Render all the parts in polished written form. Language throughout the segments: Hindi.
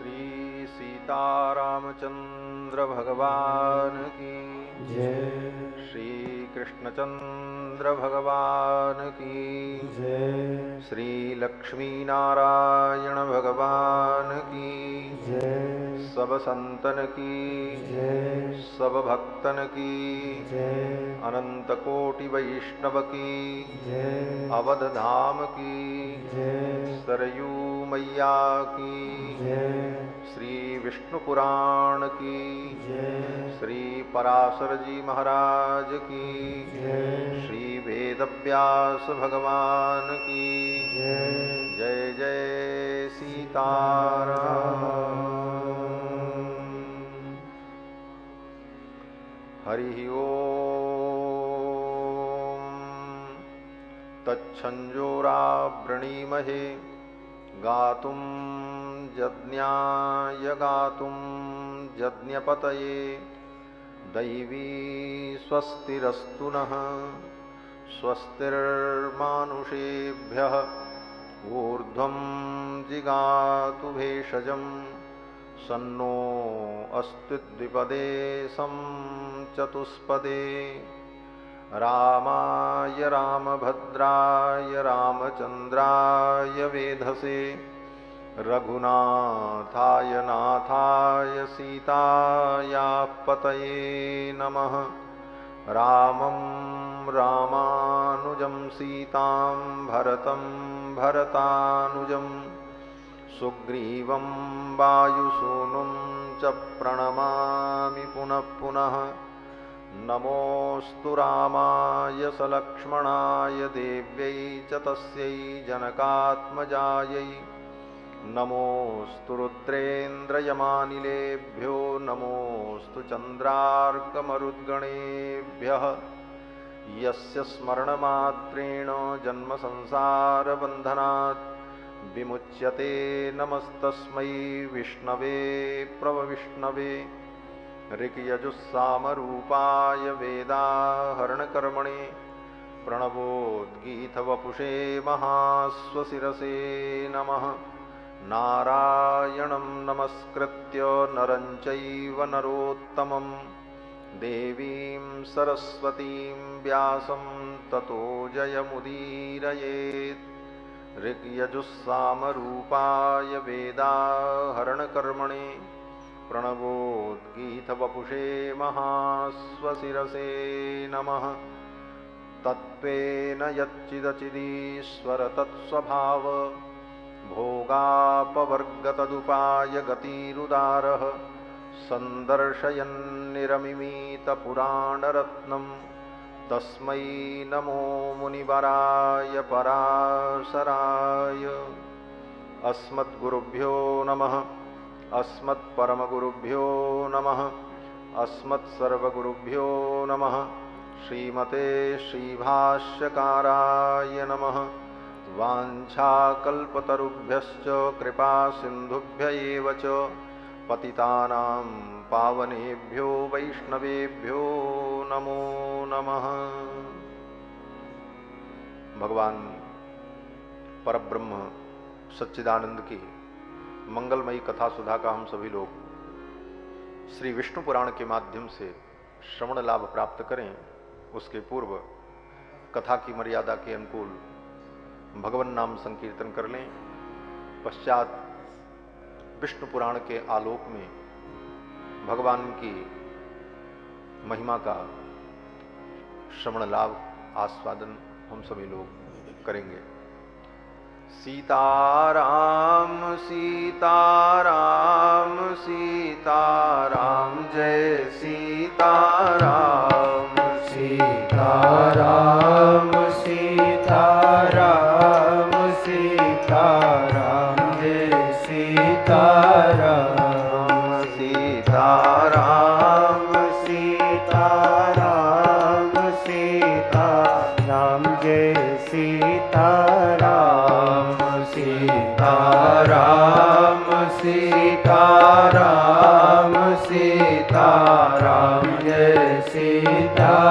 श्री सीतारामचंद्र भगवान की जय। श्री कृष्णचंद्र भगवान की जय। श्री लक्ष्मी नारायण भगवान की जय। सब संतन की जय। सब भक्तन की जय। अनंत कोटि वैष्णव की जय। अवध धाम की जय। सरयू मैया की जय। श्री विष्णु पुराण की जय। श्री पराशर जी महाराज की जय। श्री वेदव्यास भगवान की जय। जय जय सीताराम। हरि ओम तच्छंजोरावृणीमहे गातुं यज्ञाय गातुं यज्ञपतये दैवी स्वस्तिरस्तु नः स्वस्तिर्मानुषेभ्यः ऊर्ध्वं जिगातु भेषजं सन्नो अस्तु द्विपदे सं चतुष्पदे रामाय रामभद्राय रामचंद्राय वेधसे रघुनाथाय नाथाय सीतायापतये नमः। रामं रामानुजं सीतां भरतं भरतानुजं सुग्रीवं वायुसूनुं च प्रणमामि पुनः पुनः। नमोऽस्तु रामाय सलक्ष्मणाय देव्यै च तस्यै जनकात्मजायै नमोऽस्तु रुद्रेन्द्रयमानिलेभ्यो नमोऽस्तु चन्द्रार्कमरुद्गणेभ्यः यस्य स्मरणमात्रेण जन्मसंसारबन्धनात् विमुच्यते। नमस्तस्मै विष्णवे प्रभविष्णवे ऋक्यजुस्सामरूपाय वेदाहरणकर्मणे प्रणवोद्गीतवपुषे महाश्वशिरसे नमः। नारायणं नमस्कृत्य नरं चैव नरोत्तमं देवीं सरस्वतीं व्यासं ततो जयमुदीरयेत्। ऋक्यजुस्सामरूपाय वेदाहरणकर्मणे प्रणवोद्गीतवपुषे महाश्वशिरसे नमः। तत्त्वेन यच्चिदचिदीश्वर तत्स्वभाव भोगापवर्गतदुपाय गतिरुदारः सन्दर्शयन्निरमिमीतपुराणरत्नं तस्मै नमो मुनिवराय पराशराय। अस्मद्गुरुभ्यो नमः। अस्मत्परमगुरुभ्यो नमः। अस्मत्सर्वगुरुभ्यो नमः। श्रीमते श्रीभाष्यकाराय नमः। वाञ्छाकल्पतरुभ्यश्च कृपासिन्धुभ्य एव च पतितानां पावनेभ्यो वैष्णवेभ्यो नमो नमः। भगवान परब्रह्म सच्चिदानंद की मंगलमयी कथा सुधा का हम सभी लोग श्री विष्णु पुराण के माध्यम से श्रवण लाभ प्राप्त करें, उसके पूर्व कथा की मर्यादा के अनुकूल भगवन नाम संकीर्तन कर लें। पश्चात विष्णु पुराण के आलोक में भगवान की महिमा का श्रवण लाभ आस्वादन हम सभी लोग करेंगे। सीताराम सीताराम सीताराम जय सीताराम सीताराम सीताराम सीताराम जय सीताराम सीताराम सीताराम सीताराम जय सीताराम सीताराम सीताराम सीताराम जय सीताराम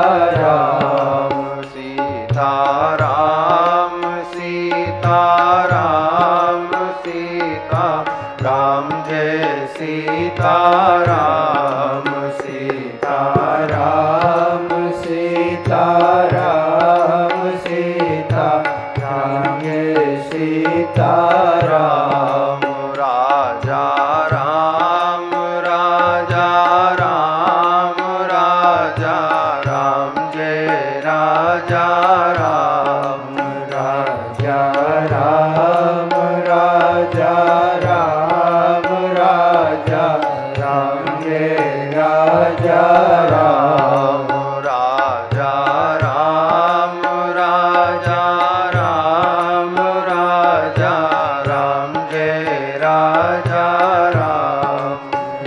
सीताराम सीताराम सीताराम राम जय सीताराम सीताराम सीताराम सीताराम जय सीताराम राजा राम राजा राम राजा राम जय राजा राम राजा राम राजा राम राजा राम जय राजा राम राजा राम राजा राम राजा राम जय राजा राम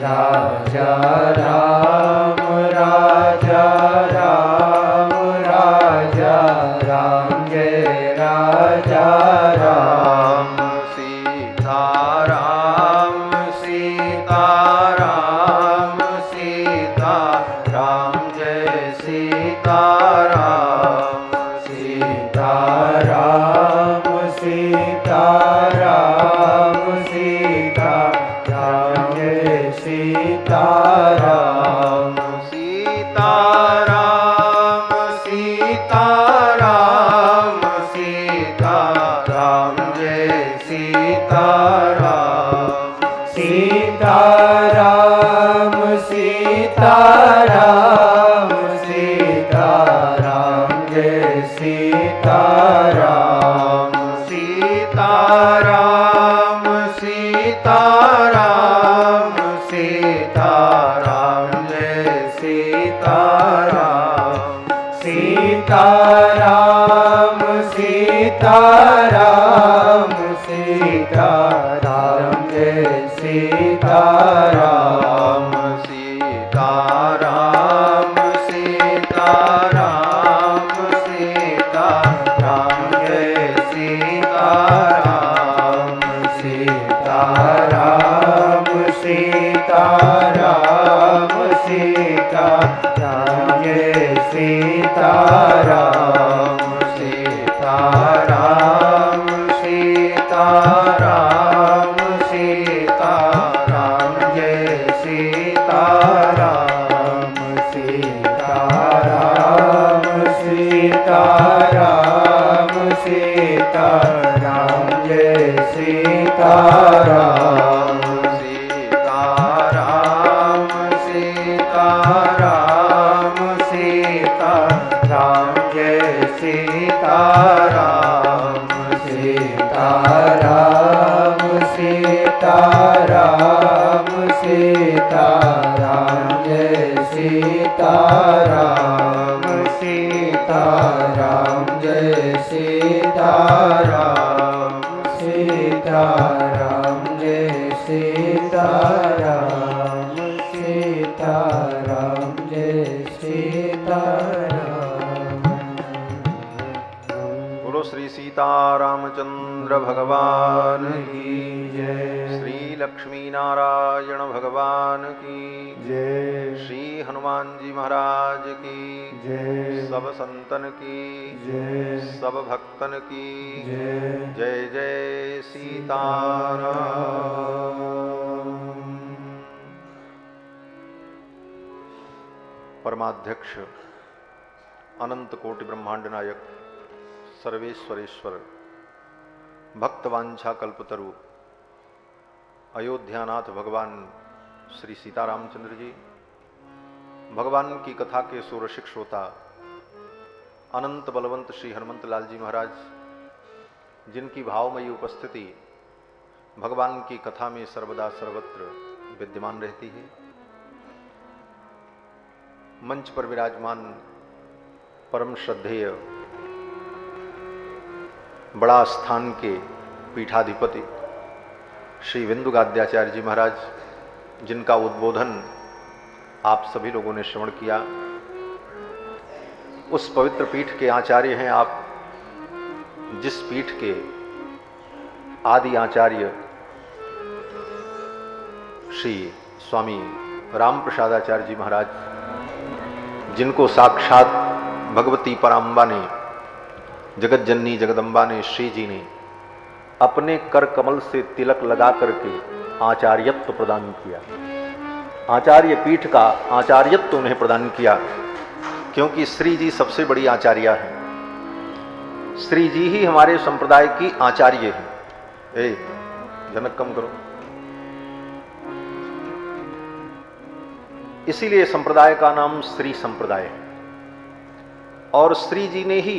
राजा राम राजा राम राजा राम जय राजा राम सीताराम सीताराम सीताराम जय सीताराम सीताराम सीताराम सीताराम जय सीताराम सीताराम सीताराम सीताराम जय सीताराम सीताराम सीताराम सीताराम जय सीताराम सीताराम सीताराम सीताराम जय सीताराम सीताराम सीताराम सीताराम जय सीताराम सीताराम सीताराम सीताराम जय सीताराम सीताराम सीताराम सीताराम जय सीताराम सीताराम सीताराम सीताराम जय सीताराम सीताराम सीताराम सीताराम जय सीताराम सीताराम सीताराम सीताराम जय सीताराम सीताराम सीताराम सीताराम जय सीताराम सीताराम जय सीताराम सीताराम जय सीताराम सीताराम जय सीताराम। बोलो श्री सीतारामचंद्र भगवान की जय श्री लक्ष्मी नारायण भगवान की जय श्री हनुमान जी महाराज की जय सब संतन की जय सब भक्तन की जय जय जय सीताराम। परमाध्यक्ष अनंत कोटि ब्रह्मांड नायक सर्वेश्वरेश्वर भक्तवांछा कल्पतरु अयोध्यानाथ भगवान श्री सीतारामचंद्र जी, भगवान की कथा के सुरसिक श्रोता अनंत बलवंत श्री हनुमंत लाल जी महाराज, जिनकी भावमयी उपस्थिति भगवान की कथा में सर्वदा सर्वत्र विद्यमान रहती है। मंच पर विराजमान परम श्रद्धेय बड़ा स्थान के पीठाधिपति श्री विंदुगाद्याचार्य जी महाराज, जिनका उद्बोधन आप सभी लोगों ने श्रवण किया, उस पवित्र पीठ के आचार्य हैं आप, जिस पीठ के आदि आचार्य श्री स्वामी राम प्रसादाचार्य जी महाराज, जिनको साक्षात भगवती पराम्बा ने, जगत जननी जगदम्बा ने, श्री जी ने अपने कर कमल से तिलक लगा करके आचार्यत्व प्रदान किया, आचार्य पीठ का आचार्यत्व उन्हें प्रदान किया, क्योंकि श्री जी सबसे बड़ी आचार्य है। श्री जी ही हमारे संप्रदाय की आचार्य है। जनक कम करो। इसीलिए संप्रदाय का नाम श्री संप्रदाय है। और श्री जी ने ही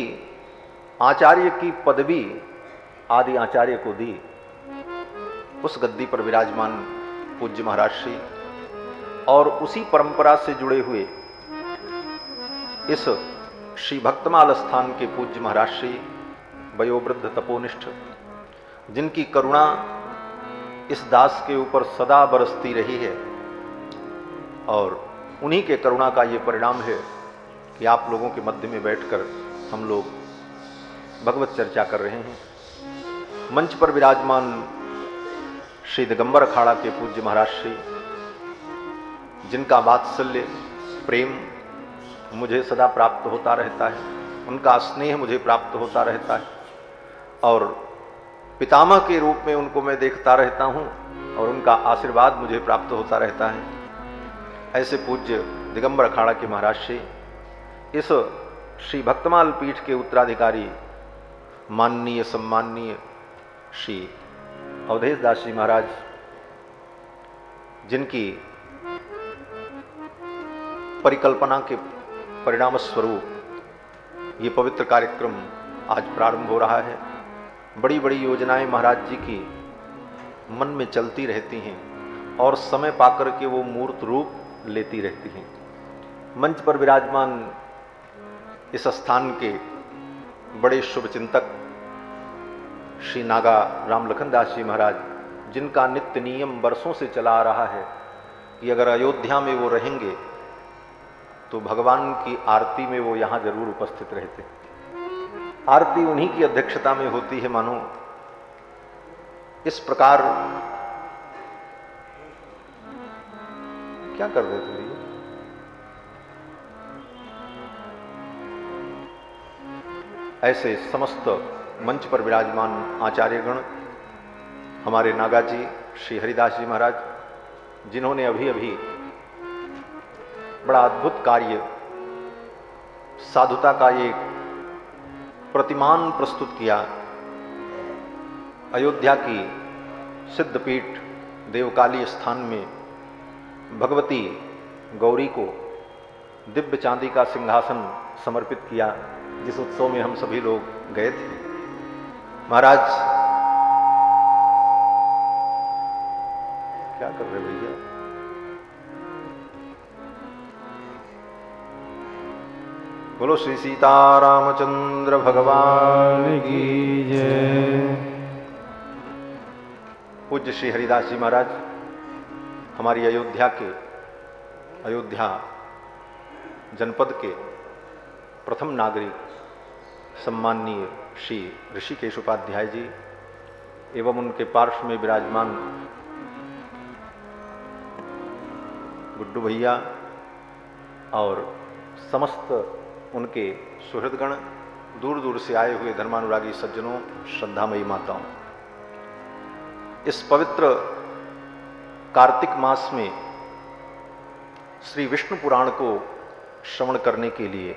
आचार्य की पदवी आदि आचार्य को दी। उस गद्दी पर विराजमान पूज्य महाराज श्री और उसी परंपरा से जुड़े हुए इस श्री भक्तमाल स्थान के पूज्य महाराज श्री वयोवृद्ध तपोनिष्ठ, जिनकी करुणा इस दास के ऊपर सदा बरसती रही है, और उन्हीं के करुणा का ये परिणाम है कि आप लोगों के मध्य में बैठकर हम लोग भगवत चर्चा कर रहे हैं। मंच पर विराजमान श्री दिगंबर अखाड़ा के पूज्य महाराज श्री, जिनका वात्सल्य प्रेम मुझे सदा प्राप्त होता रहता है, उनका स्नेह मुझे प्राप्त होता रहता है, और पितामह के रूप में उनको मैं देखता रहता हूं और उनका आशीर्वाद मुझे प्राप्त होता रहता है। ऐसे पूज्य दिगंबर अखाड़ा के महाराज श्री इस श्री भक्तमाल पीठ के उत्तराधिकारी माननीय सम्माननीय श्री अवधेश दास जी महाराज, जिनकी परिकल्पना के परिणाम स्वरूप ये पवित्र कार्यक्रम आज प्रारंभ हो रहा है। बड़ी बड़ी योजनाएं महाराज जी की मन में चलती रहती हैं और समय पाकर के वो मूर्त रूप लेती रहती हैं। मंच पर विराजमान इस स्थान के बड़े शुभ चिंतक श्री नागा राम लखन दास जी महाराज, जिनका नित्य नियम वर्षों से चला आ रहा है कि अगर अयोध्या में वो रहेंगे तो भगवान की आरती में वो यहाँ जरूर उपस्थित रहते। आरती उन्हीं की अध्यक्षता में होती है। मानो इस प्रकार क्या कर रहे थे भैया? ऐसे समस्त मंच पर विराजमान आचार्यगण, हमारे नागा जी श्री हरिदास जी महाराज, जिन्होंने अभी अभी बड़ा अद्भुत कार्य, साधुता का एक प्रतिमान प्रस्तुत किया। अयोध्या की सिद्धपीठ देवकाली स्थान में भगवती गौरी को दिव्य चांदी का सिंहासन समर्पित किया, जिस उत्सव में हम सभी लोग गए थे। महाराज क्या कर रहे भैया? बोलो श्री सीतारामचंद्र भगवान की जय। पूज्य श्री हरिदास जी महाराज, हमारी अयोध्या जनपद के प्रथम नागरिक सम्माननीय श्री ऋषिकेश उपाध्याय जी एवं उनके पार्श्व में विराजमान गुड्डू भैया और समस्त उनके सुहृदगण, दूर दूर से आए हुए धर्मानुरागी सज्जनों, श्रद्धामयी माताओं, इस पवित्र कार्तिक मास में श्री विष्णु पुराण को श्रवण करने के लिए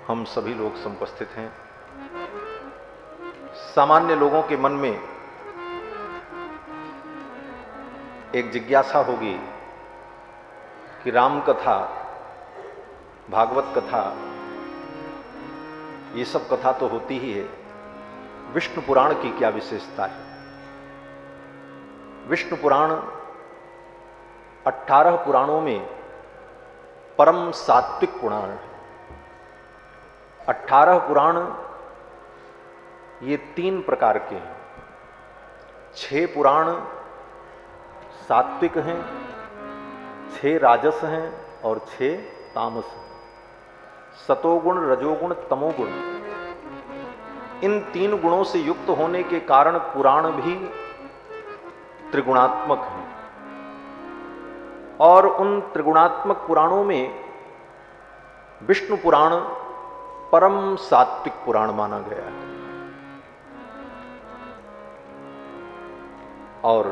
हम सभी लोग समुपस्थित हैं। सामान्य लोगों के मन में एक जिज्ञासा होगी कि राम कथा, भागवत कथा, ये सब कथा तो होती ही है, विष्णु पुराण की क्या विशेषता है? विष्णु पुराण 18 पुराणों में परम सात्विक पुराण है। 18 पुराण ये 3 प्रकार के हैं। 6 पुराण सात्विक हैं, 6 राजस हैं और 6 तामस हैं। सतोगुण, रजोगुण, तमोगुण, इन 3 गुणों से युक्त होने के कारण पुराण भी त्रिगुणात्मक हैं। और उन त्रिगुणात्मक पुराणों में विष्णु पुराण परम सात्विक पुराण माना गया है। और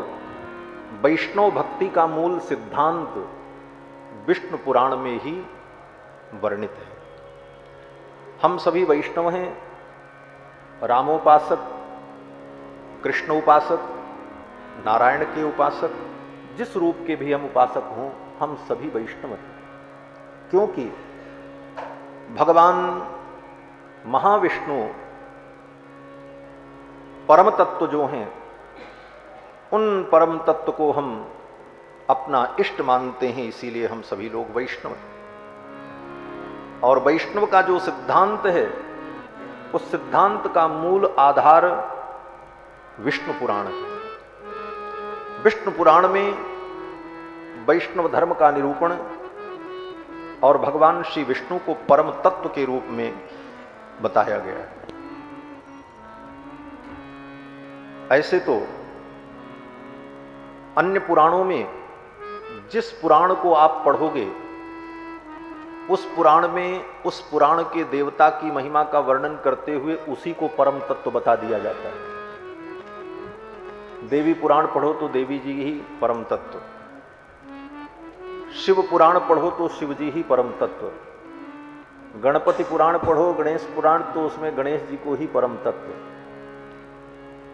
वैष्णव भक्ति का मूल सिद्धांत विष्णु पुराण में ही वर्णित है। हम सभी वैष्णव हैं, रामोपासक, कृष्ण उपासक, नारायण के उपासक, जिस रूप के भी हम उपासक हों, हम सभी वैष्णव हैं। क्योंकि भगवान महाविष्णु परम तत्व जो हैं, उन परम तत्व को हम अपना इष्ट मानते हैं, इसीलिए हम सभी लोग वैष्णव हैं। और वैष्णव का जो सिद्धांत है, उस सिद्धांत का मूल आधार विष्णु पुराण है। विष्णु पुराण में वैष्णव धर्म का निरूपण और भगवान श्री विष्णु को परम तत्व के रूप में बताया गया है। ऐसे तो अन्य पुराणों में जिस पुराण को आप पढ़ोगे, उस पुराण में उस पुराण के देवता की महिमा का वर्णन करते हुए उसी को परम तत्व बता दिया जाता है। देवी पुराण पढ़ो तो देवी जी ही परम तत्व, शिव पुराण पढ़ो तो शिव जी ही परम तत्व, गणपति पुराण पढ़ो, गणेश पुराण, तो उसमें गणेश जी को ही परम तत्व।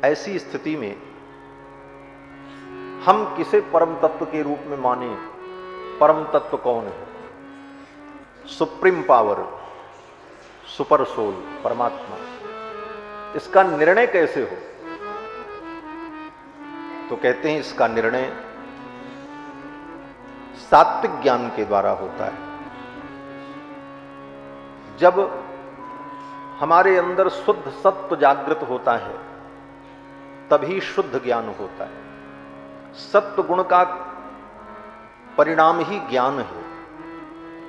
ऐसी स्थिति में हम किसे परम तत्व के रूप में माने? परम तत्व कौन है? सुप्रीम पावर, सुपर सोल, परमात्मा। इसका निर्णय कैसे हो? तो कहते हैं इसका निर्णय सात्विक ज्ञान के द्वारा होता है। जब हमारे अंदर शुद्ध सत्व जागृत होता है, तभी शुद्ध ज्ञान होता है। सत्व गुण का परिणाम ही ज्ञान है।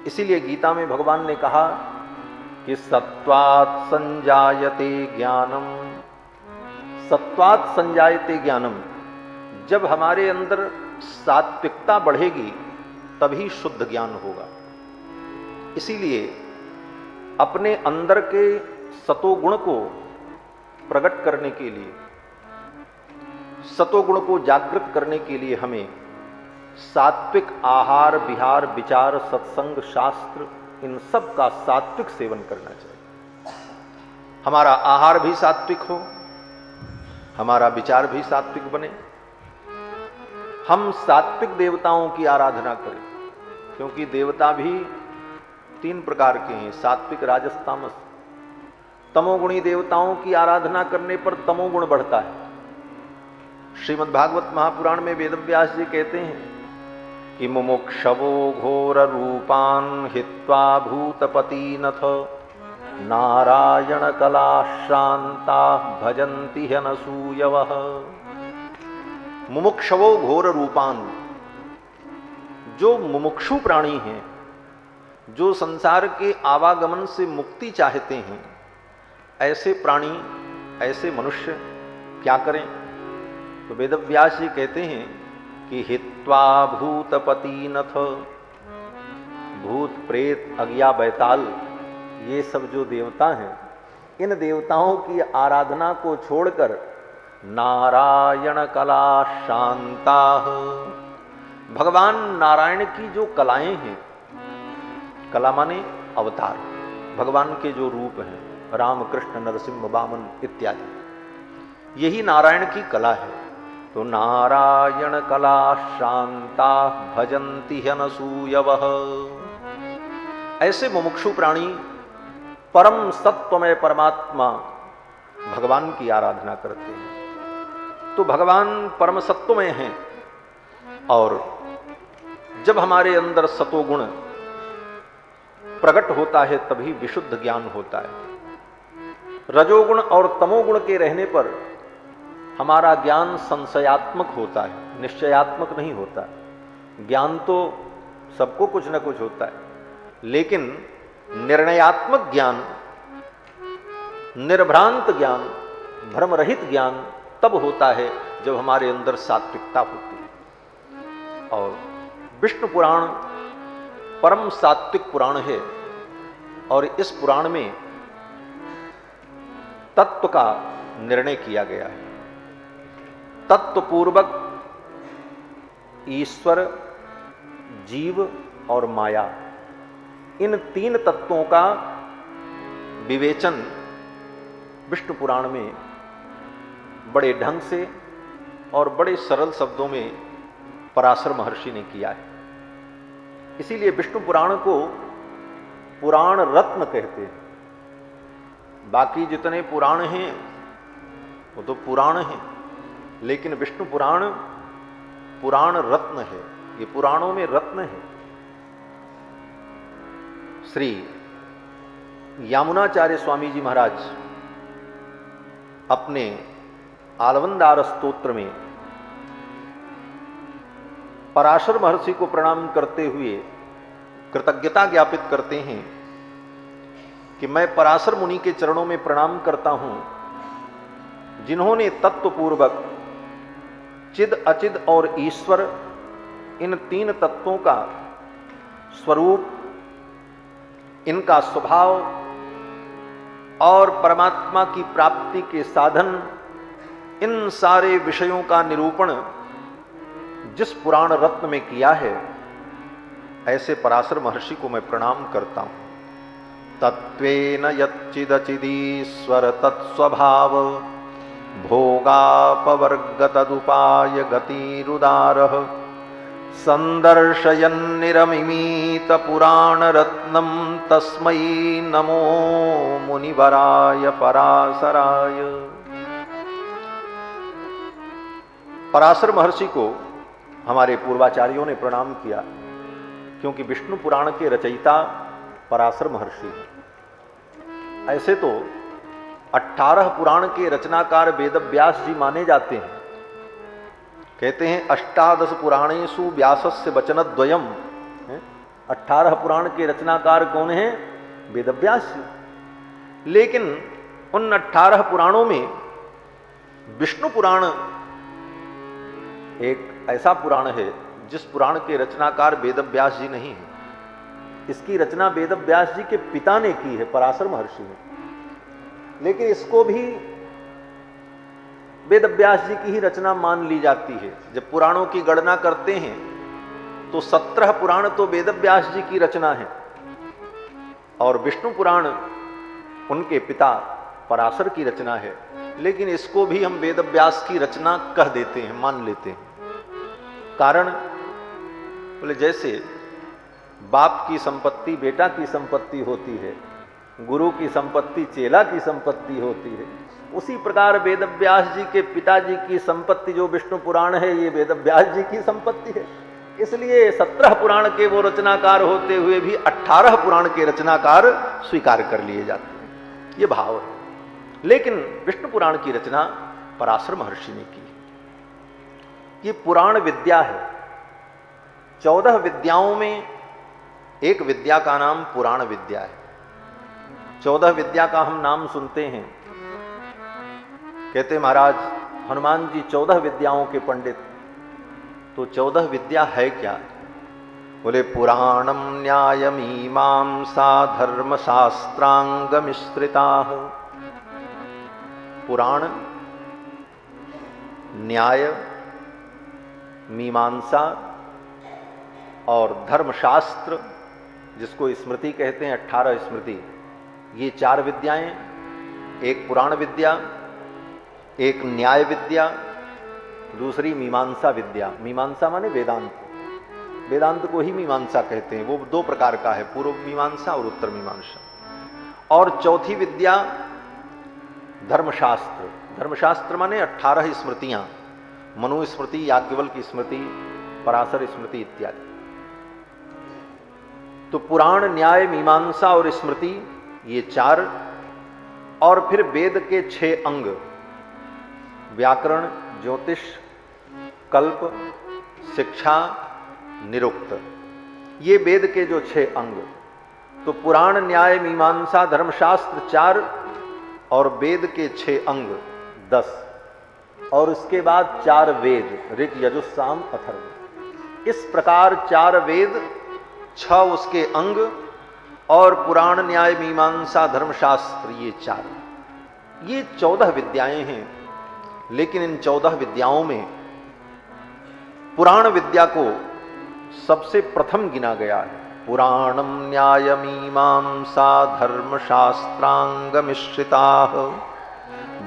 इसीलिए गीता में भगवान ने कहा कि सत्वात् संजायते ज्ञानम, सत्वात् संजायते ज्ञानम। जब हमारे अंदर सात्विकता बढ़ेगी, तभी शुद्ध ज्ञान होगा। इसीलिए अपने अंदर के सतोगुण को प्रकट करने के लिए, सतोगुण को जागृत करने के लिए हमें सात्विक आहार, विहार, विचार, सत्संग, शास्त्र, इन सब का सात्विक सेवन करना चाहिए। हमारा आहार भी सात्विक हो, हमारा विचार भी सात्विक बने, हम सात्विक देवताओं की आराधना करें। क्योंकि देवता भी 3 प्रकार के हैं, सात्विक, राजस, तामस। तमोगुणी देवताओं की आराधना करने पर तमोगुण बढ़ता है। श्रीमद् भागवत महापुराण में वेदव्यास जी कहते हैं कि मुमुक्षवो घोर रूपान हित्वा भूतपतिनथ नारायण कलाश्रांता भजन्ति ह्यनसूयवः। मुमुक्षवो घोर रूपान, जो मुमुक्षु प्राणी हैं, जो संसार के आवागमन से मुक्ति चाहते हैं, ऐसे प्राणी, ऐसे मनुष्य क्या करें? तो वेदव्यास जी कहते हैं कि हित्वा भूतपतिनथ, भूत, प्रेत, अगिया, बैताल, ये सब जो देवता हैं, इन देवताओं की आराधना को छोड़कर नारायण कला शांता, भगवान नारायण की जो कलाएं हैं, कला माने अवतार, भगवान के जो रूप हैं, राम, कृष्ण, नरसिंह, वामन इत्यादि, यही नारायण की कला है। तो नारायण कला शांता भजन्ति ह्यनसूयवः। ऐसे मुमुक्षु प्राणी परम सत्वमय परमात्मा भगवान की आराधना करते हैं। तो भगवान परम सत्वमय हैं, और जब हमारे अंदर सतोगुण प्रकट होता है, तभी विशुद्ध ज्ञान होता है। रजोगुण और तमोगुण के रहने पर हमारा ज्ञान संशयात्मक होता है, निश्चयात्मक नहीं होता। ज्ञान तो सबको कुछ न कुछ होता है, लेकिन निर्णयात्मक ज्ञान, निर्भ्रांत ज्ञान, भ्रमरहित ज्ञान तब होता है जब हमारे अंदर सात्विकता होती है। और विष्णु पुराण परम सात्विक पुराण है, और इस पुराण में तत्व का निर्णय किया गया है। तत्वपूर्वक ईश्वर, जीव और माया, इन तीन तत्वों का विवेचन विष्णु पुराण में बड़े ढंग से और बड़े सरल शब्दों में पराशर महर्षि ने किया है। इसीलिए विष्णु पुराण को पुराण रत्न कहते हैं। बाकी जितने पुराण हैं वो तो पुराण हैं, लेकिन विष्णु पुराण पुराण रत्न है। ये पुराणों में रत्न है। श्री यामुनाचार्य स्वामी जी महाराज अपने आलवंदार स्तोत्र में पराशर महर्षि को प्रणाम करते हुए कृतज्ञता ज्ञापित करते हैं कि मैं पराशर मुनि के चरणों में प्रणाम करता हूं, जिन्होंने तत्वपूर्वक चिद, अचिद और ईश्वर, इन तीन तत्वों का स्वरूप, इनका स्वभाव और परमात्मा की प्राप्ति के साधन, इन सारे विषयों का निरूपण जिस पुराण रत्न में किया है, ऐसे पराशर महर्षि को मैं प्रणाम करता हूं। तत्वेन यच्चिदचिदीश्वर तत्स्वभाव भोगापवर्गतदुपाय गतिरुदारः संदर्शयन्निरमिमीत पुराणरत्नं तस्मै नमो मुनिवराय पराशराय। पराशर महर्षि को हमारे पूर्वाचार्यों ने प्रणाम किया, क्योंकि विष्णु पुराण के रचयिता पराशर महर्षि हैं। ऐसे तो 18 पुराण के रचनाकार वेदव्यास जी माने जाते हैं। कहते हैं 18 पुराणेषु व्यासस्य वचनद्वयम्। 18 पुराण के रचनाकार कौन हैं? वेदव्यास जी। लेकिन उन 18 पुराणों में विष्णु पुराण एक ऐसा पुराण है जिस पुराण के रचनाकार वेदव्यास जी नहीं है। इसकी रचना वेदव्यास जी के पिता ने की है, पराशर महर्षि ने। लेकिन इसको भी वेदव्यास जी की ही रचना मान ली जाती है। जब पुराणों की गणना करते हैं तो 17 पुराण तो वेदव्यास जी की रचना है और विष्णु पुराण उनके पिता पराशर की रचना है। लेकिन इसको भी हम वेदव्यास की रचना कह देते हैं, मान लेते हैं। कारण बोले जैसे बाप की संपत्ति बेटा की संपत्ति होती है, गुरु की संपत्ति चेला की संपत्ति होती है, उसी प्रकार वेदव्यास जी के पिताजी की संपत्ति जो विष्णु पुराण है, ये वेदव्यास जी की संपत्ति है। इसलिए 17 पुराण के वो रचनाकार होते हुए भी 18 पुराण के रचनाकार स्वीकार कर लिए जाते हैं। ये भाव है। लेकिन विष्णु पुराण की रचना पराशर महर्षि ने की। ये पुराण विद्या है। 14 विद्याओं में एक विद्या का नाम पुराण विद्या है। 14 विद्या का हम नाम सुनते हैं। कहते महाराज हनुमान जी 14 विद्याओं के पंडित। तो 14 विद्या है क्या? बोले पुराणम न्याय मीमांसा धर्म शास्त्रांग मिश्रिता। पुराण, न्याय, मीमांसा और धर्मशास्त्र, जिसको स्मृति कहते हैं, 18 स्मृति, ये 4 विद्याएं, एक पुराण विद्या, एक न्याय विद्या, दूसरी मीमांसा विद्या। मीमांसा माने वेदांत। वेदांत को ही मीमांसा कहते हैं। वो 2 प्रकार का है, पूर्व मीमांसा और उत्तर मीमांसा। और चौथी विद्या धर्मशास्त्र। धर्मशास्त्र माने 18 स्मृतियां, मनुस्मृति, याज्ञवल्क्य स्मृति, पराशर स्मृति इत्यादि। तो पुराण, न्याय, मीमांसा और स्मृति, ये 4। और फिर वेद के 6 अंग, व्याकरण, ज्योतिष, कल्प, शिक्षा, निरुक्त, ये वेद के जो 6 अंग। तो पुराण, न्याय, मीमांसा, धर्मशास्त्र 4 और वेद के 6 अंग 10। और उसके बाद 4 वेद, ऋग, यजुः, साम, अथर्व। इस प्रकार 4 वेद, 6 उसके अंग और पुराण, न्याय, मीमांसा, धर्मशास्त्र, ये 4। ये 14 विद्याएं हैं। लेकिन इन 14 विद्याओं में पुराण विद्या को सबसे प्रथम गिना गया है। पुराणम न्यायमीमांसा धर्मशास्त्रांग मिश्रिताः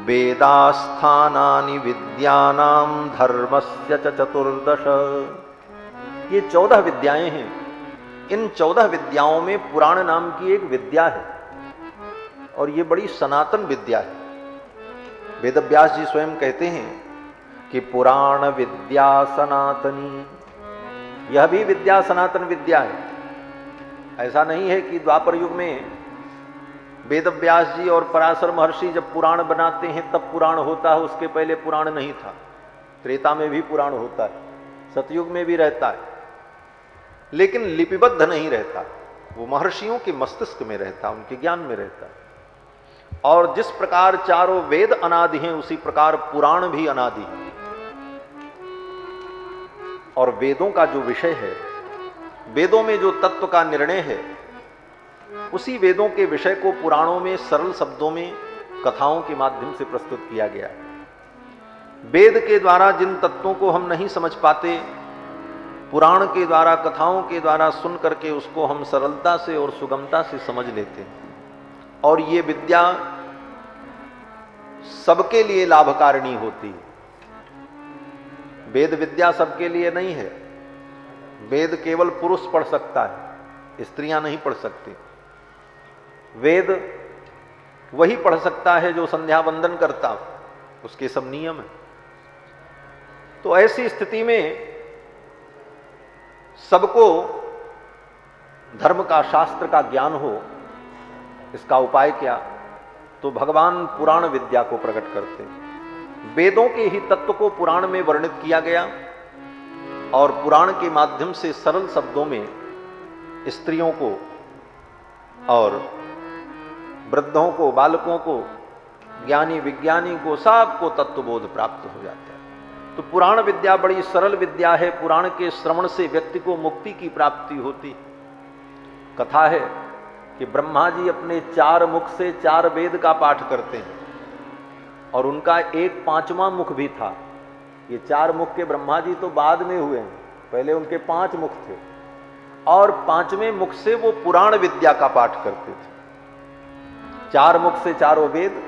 वेदास्थानानि विद्यानां धर्मस्य च चतुर्दश। ये 14 विद्याएं हैं। इन 14 विद्याओं में पुराण नाम की एक विद्या है और ये बड़ी सनातन विद्या है। वेदव्यास जी स्वयं कहते हैं कि पुराण विद्या सनातनी, यह भी विद्या सनातन विद्या है। ऐसा नहीं है कि द्वापर युग में वेदव्यास जी और पराशर महर्षि जब पुराण बनाते हैं तब पुराण होता है, उसके पहले पुराण नहीं था। त्रेता में भी पुराण होता है, सतयुग में भी रहता है, लेकिन लिपिबद्ध नहीं रहता। वो महर्षियों के मस्तिष्क में रहता, उनके ज्ञान में रहता। और जिस प्रकार चारों वेद अनादि हैं, उसी प्रकार पुराण भी अनादि है। और वेदों का जो विषय है, वेदों में जो तत्व का निर्णय है, उसी वेदों के विषय को पुराणों में सरल शब्दों में कथाओं के माध्यम से प्रस्तुत किया गया है। वेद के द्वारा जिन तत्वों को हम नहीं समझ पाते, पुराण के द्वारा, कथाओं के द्वारा सुन करके उसको हम सरलता से और सुगमता से समझ लेते हैं। और ये विद्या सबके लिए लाभकारिणी होती है। वेद विद्या सबके लिए नहीं है। वेद केवल पुरुष पढ़ सकता है, स्त्रियां नहीं पढ़ सकती। वेद वही पढ़ सकता है जो संध्या वंदन करता, उसके सब नियम है। तो ऐसी स्थिति में सबको धर्म का, शास्त्र का ज्ञान हो, इसका उपाय क्या? तो भगवान पुराण विद्या को प्रकट करते हैं। वेदों के ही तत्व को पुराण में वर्णित किया गया और पुराण के माध्यम से सरल शब्दों में स्त्रियों को और वृद्धों को, बालकों को, ज्ञानी विज्ञानी को, सबको तत्वबोध प्राप्त हो जाता है। तो पुराण विद्या बड़ी सरल विद्या है। पुराण के श्रवण से व्यक्ति को मुक्ति की प्राप्ति होती। कथा है कि ब्रह्मा जी अपने 4 मुख से 4 वेद का पाठ करते हैं और उनका एक 5वां मुख भी था। ये 4 मुख के ब्रह्मा जी तो बाद में हुए हैं, पहले उनके 5 मुख थे और 5वें मुख से वो पुराण विद्या का पाठ करते थे। 4 मुख से चारों वेद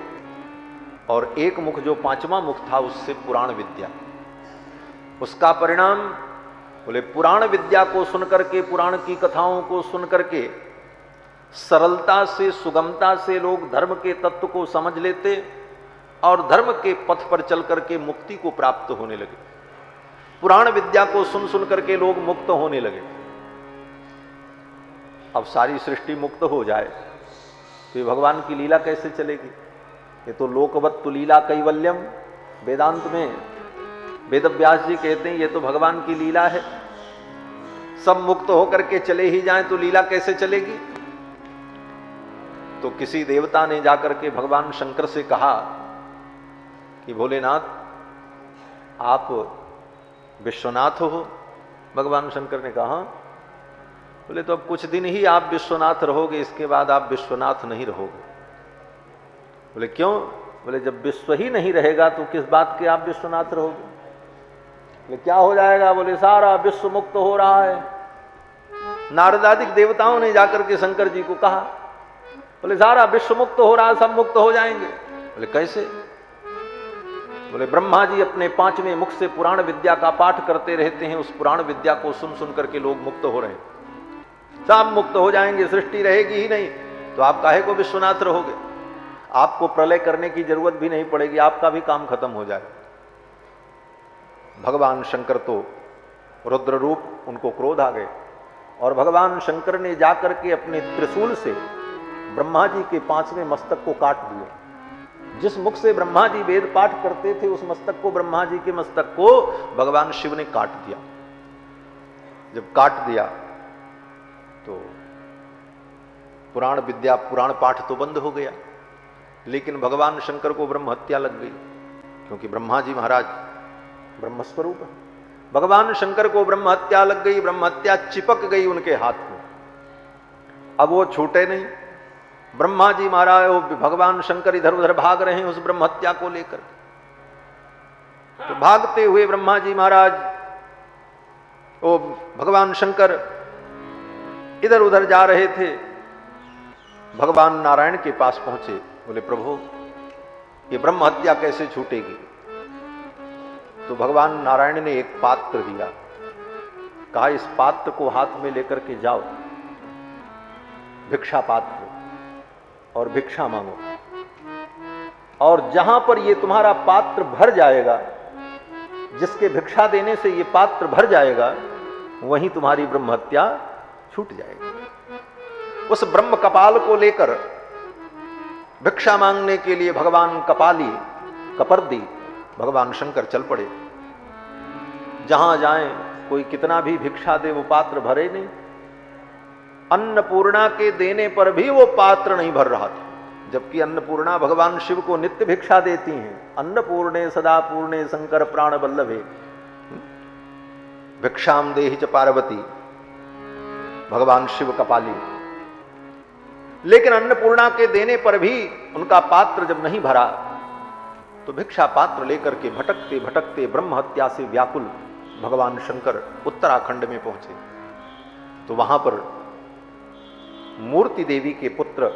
और एक मुख जो 5वां मुख था उससे पुराण विद्या। उसका परिणाम बोले पुराण विद्या को सुनकर के, पुराण की कथाओं को सुनकर के सरलता से, सुगमता से लोग धर्म के तत्व को समझ लेते और धर्म के पथ पर चल करके मुक्ति को प्राप्त होने लगे। पुराण विद्या को सुन सुन करके लोग मुक्त होने लगे। अब सारी सृष्टि मुक्त हो जाए तो ये भगवान की लीला कैसे चलेगी? ये तो लोकवत्तु लीला कैवल्यम, वेदांत में वेदव्यास जी कहते हैं ये तो भगवान की लीला है। सब मुक्त होकर के चले ही जाएं तो लीला कैसे चलेगी? तो किसी देवता ने जाकर के भगवान शंकर से कहा कि भोलेनाथ आप विश्वनाथ हो। भगवान शंकर ने कहा, बोले तो अब कुछ दिन ही आप विश्वनाथ रहोगे, इसके बाद आप विश्वनाथ नहीं रहोगे। बोले क्यों? बोले जब विश्व ही नहीं रहेगा तो किस बात के आप विश्वनाथ रहोगे? बोले क्या हो जाएगा? बोले सारा विश्व मुक्त हो रहा है। नारदादिक देवताओं ने जाकर के शंकर जी को कहा, बोले सारा विश्व मुक्त हो रहा है, सब मुक्त हो जाएंगे। बोले कैसे? बोले ब्रह्मा जी अपने 5वें मुख से पुराण विद्या का पाठ करते रहते हैं, उस पुराण विद्या को सुन सुन करके लोग मुक्त हो रहे हैं, सब मुक्त हो जाएंगे, सृष्टि रहेगी ही नहीं। तो आप काहे को विश्वनाथ रहोगे? आपको प्रलय करने की जरूरत भी नहीं पड़ेगी, आपका भी काम खत्म हो जाए। भगवान शंकर तो रुद्र रूप, उनको क्रोध आ गए और भगवान शंकर ने जाकर के अपने त्रिशूल से ब्रह्मा जी के 5वें मस्तक को काट दिया। जिस मुख से ब्रह्मा जी वेद पाठ करते थे उस मस्तक को, ब्रह्मा जी के मस्तक को भगवान शिव ने काट दिया। जब काट दिया तो पुराण विद्या, पुराण पाठ तो बंद हो गया, लेकिन भगवान शंकर को ब्रह्म हत्या लग गई, क्योंकि ब्रह्मा जी महाराज ब्रह्मस्वरूप है। भगवान शंकर को ब्रह्म हत्या लग गई, ब्रह्म हत्या चिपक गई उनके हाथ में। अब वो छूटे नहीं। ब्रह्मा जी महाराज, भगवान शंकर इधर उधर भाग रहे हैं उस ब्रह्म हत्या को लेकर। तो भागते हुए ब्रह्मा जी महाराज वो भगवान शंकर इधर उधर जा रहे थे, भगवान नारायण के पास पहुंचे। बोले प्रभु ये ब्रह्म हत्या कैसे छूटेगी? तो भगवान नारायण ने एक पात्र दिया, कहा इस पात्र को हाथ में लेकर के जाओ, भिक्षा पात्र, और भिक्षा मांगो, और जहां पर ये तुम्हारा पात्र भर जाएगा, जिसके भिक्षा देने से ये पात्र भर जाएगा, वहीं तुम्हारी ब्रह्म हत्या छूट जाएगी। उस ब्रह्म कपाल को लेकर भिक्षा मांगने के लिए भगवान कपाली कपर्दी भगवान शंकर चल पड़े। जहां जाएं कोई कितना भी भिक्षा दे वो पात्र भरे नहीं। अन्नपूर्णा के देने पर भी वो पात्र नहीं भर रहा था, जबकि अन्नपूर्णा भगवान शिव को नित्य भिक्षा देती हैं। अन्नपूर्णे सदा पूर्णे शंकर प्राण वल्लभे भिक्षाम देहि च पार्वती, भगवान शिव कपाली। लेकिन अन्नपूर्णा के देने पर भी उनका पात्र जब नहीं भरा, तो भिक्षा पात्र लेकर के भटकते भटकते ब्रह्म हत्या से व्याकुल भगवान शंकर उत्तराखंड में पहुंचे। तो वहां पर मूर्ति देवी के पुत्र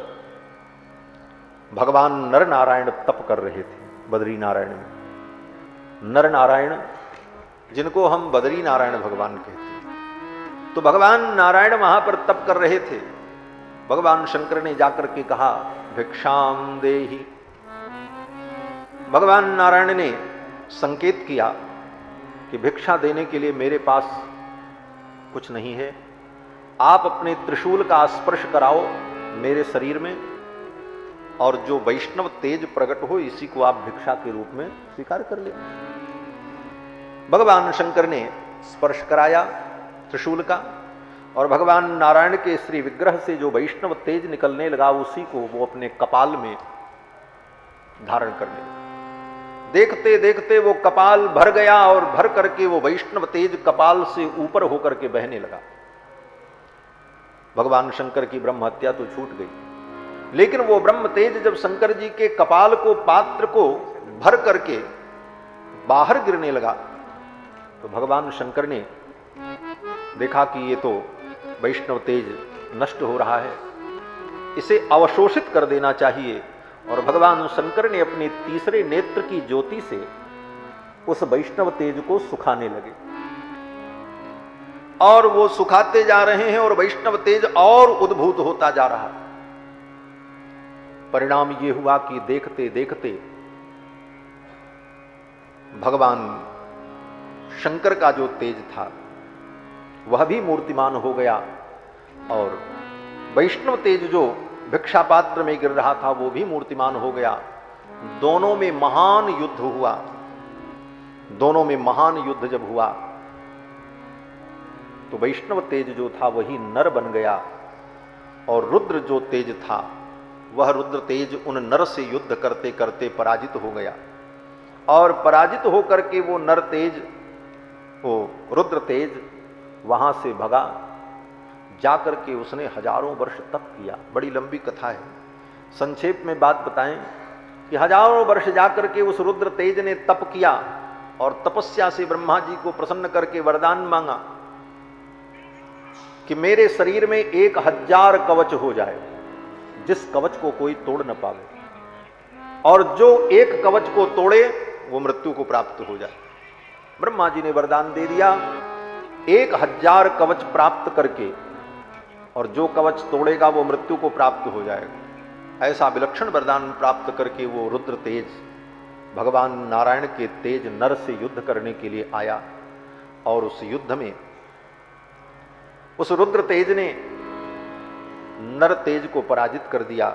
भगवान नर नारायण तप कर रहे थे बद्री नारायण में। नर नारायण जिनको हम बद्री नारायण भगवान कहते हैं। तो भगवान नारायण वहां पर तप कर रहे थे। भगवान शंकर ने जाकर के कहा भिक्षाम देहि। भगवान नारायण ने संकेत किया कि भिक्षा देने के लिए मेरे पास कुछ नहीं है, आप अपने त्रिशूल का स्पर्श कराओ मेरे शरीर में, और जो वैष्णव तेज प्रकट हो इसी को आप भिक्षा के रूप में स्वीकार कर ले। भगवान शंकर ने स्पर्श कराया त्रिशूल का, और भगवान नारायण के श्री विग्रह से जो वैष्णव तेज निकलने लगा उसी को वो अपने कपाल में धारण करने लगा। देखते देखते वो कपाल भर गया, और भर करके वो वैष्णव तेज कपाल से ऊपर होकर के बहने लगा। भगवान शंकर की ब्रह्म हत्या तो छूट गई, लेकिन वो ब्रह्म तेज जब शंकर जी के कपाल को, पात्र को भर करके बाहर गिरने लगा, तो भगवान शंकर ने देखा कि ये तो वैष्णव तेज नष्ट हो रहा है, इसे अवशोषित कर देना चाहिए। और भगवान शंकर ने अपने तीसरे नेत्र की ज्योति से उस वैष्णव तेज को सुखाने लगे, और वो सुखाते जा रहे हैं, और वैष्णव तेज और उद्भूत होता जा रहा है। परिणाम ये हुआ कि देखते देखते भगवान शंकर का जो तेज था वह भी मूर्तिमान हो गया, और वैष्णव तेज जो भिक्षा पात्र में गिर रहा था वो भी मूर्तिमान हो गया। दोनों में महान युद्ध हुआ। दोनों में महान युद्ध जब हुआ तो वैष्णव तेज जो था वही नर बन गया, और रुद्र जो तेज था वह रुद्र तेज उन नर से युद्ध करते करते पराजित हो गया, और पराजित होकर के वो नर तेज, वो रुद्र तेज वहां से भगा। जाकर के उसने हजारों वर्ष तप किया। बड़ी लंबी कथा है, संक्षेप में बात बताएं कि हजारों वर्ष जाकर के उस रुद्र तेज ने तप किया, और तपस्या से ब्रह्मा जी को प्रसन्न करके वरदान मांगा कि मेरे शरीर में 1000 कवच हो जाए, जिस कवच को कोई तोड़ न पावे, और जो एक कवच को तोड़े वो मृत्यु को प्राप्त हो जाए। ब्रह्मा जी ने वरदान दे दिया, 1000 कवच प्राप्त करके, और जो कवच तोड़ेगा वो मृत्यु को प्राप्त हो जाएगा। ऐसा विलक्षण वरदान प्राप्त करके वो रुद्र तेज भगवान नारायण के तेज नर से युद्ध करने के लिए आया, और उस युद्ध में उस रुद्र तेज ने नर तेज को पराजित कर दिया।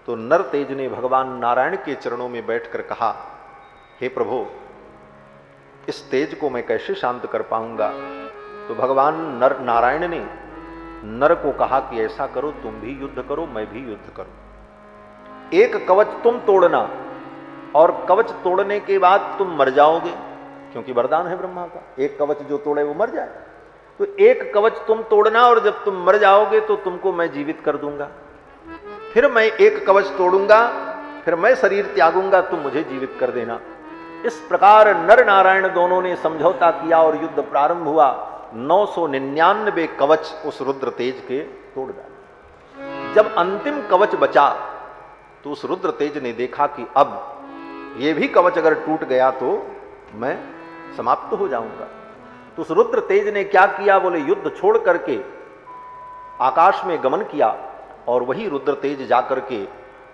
तो नर तेज ने भगवान नारायण के चरणों में बैठकर कहा, हे प्रभु, इस तेज को मैं कैसे शांत कर पाऊंगा? तो भगवान नारायण ने नर को कहा कि ऐसा करो, तुम भी युद्ध करो, मैं भी युद्ध करूं। एक कवच तुम तोड़ना, और कवच तोड़ने के बाद तुम मर जाओगे, क्योंकि वरदान है ब्रह्मा का, एक कवच जो तोड़े वो मर जाए। तो एक कवच तुम तोड़ना, और जब तुम मर जाओगे तो तुमको मैं जीवित कर दूंगा। फिर मैं एक कवच तोड़ूंगा, फिर मैं शरीर त्यागूंगा, तुम मुझे जीवित कर देना। इस प्रकार नर नारायण दोनों ने समझौता किया, और युद्ध प्रारंभ हुआ। 999 कवच उस रुद्र तेज के तोड़ डाले। जब अंतिम कवच बचा तो उस रुद्र तेज ने देखा कि अब ये भी कवच अगर टूट गया तो मैं समाप्त हो जाऊंगा। तो उस रुद्र तेज ने क्या किया, बोले युद्ध छोड़ करके आकाश में गमन किया और वही रुद्र तेज जाकर के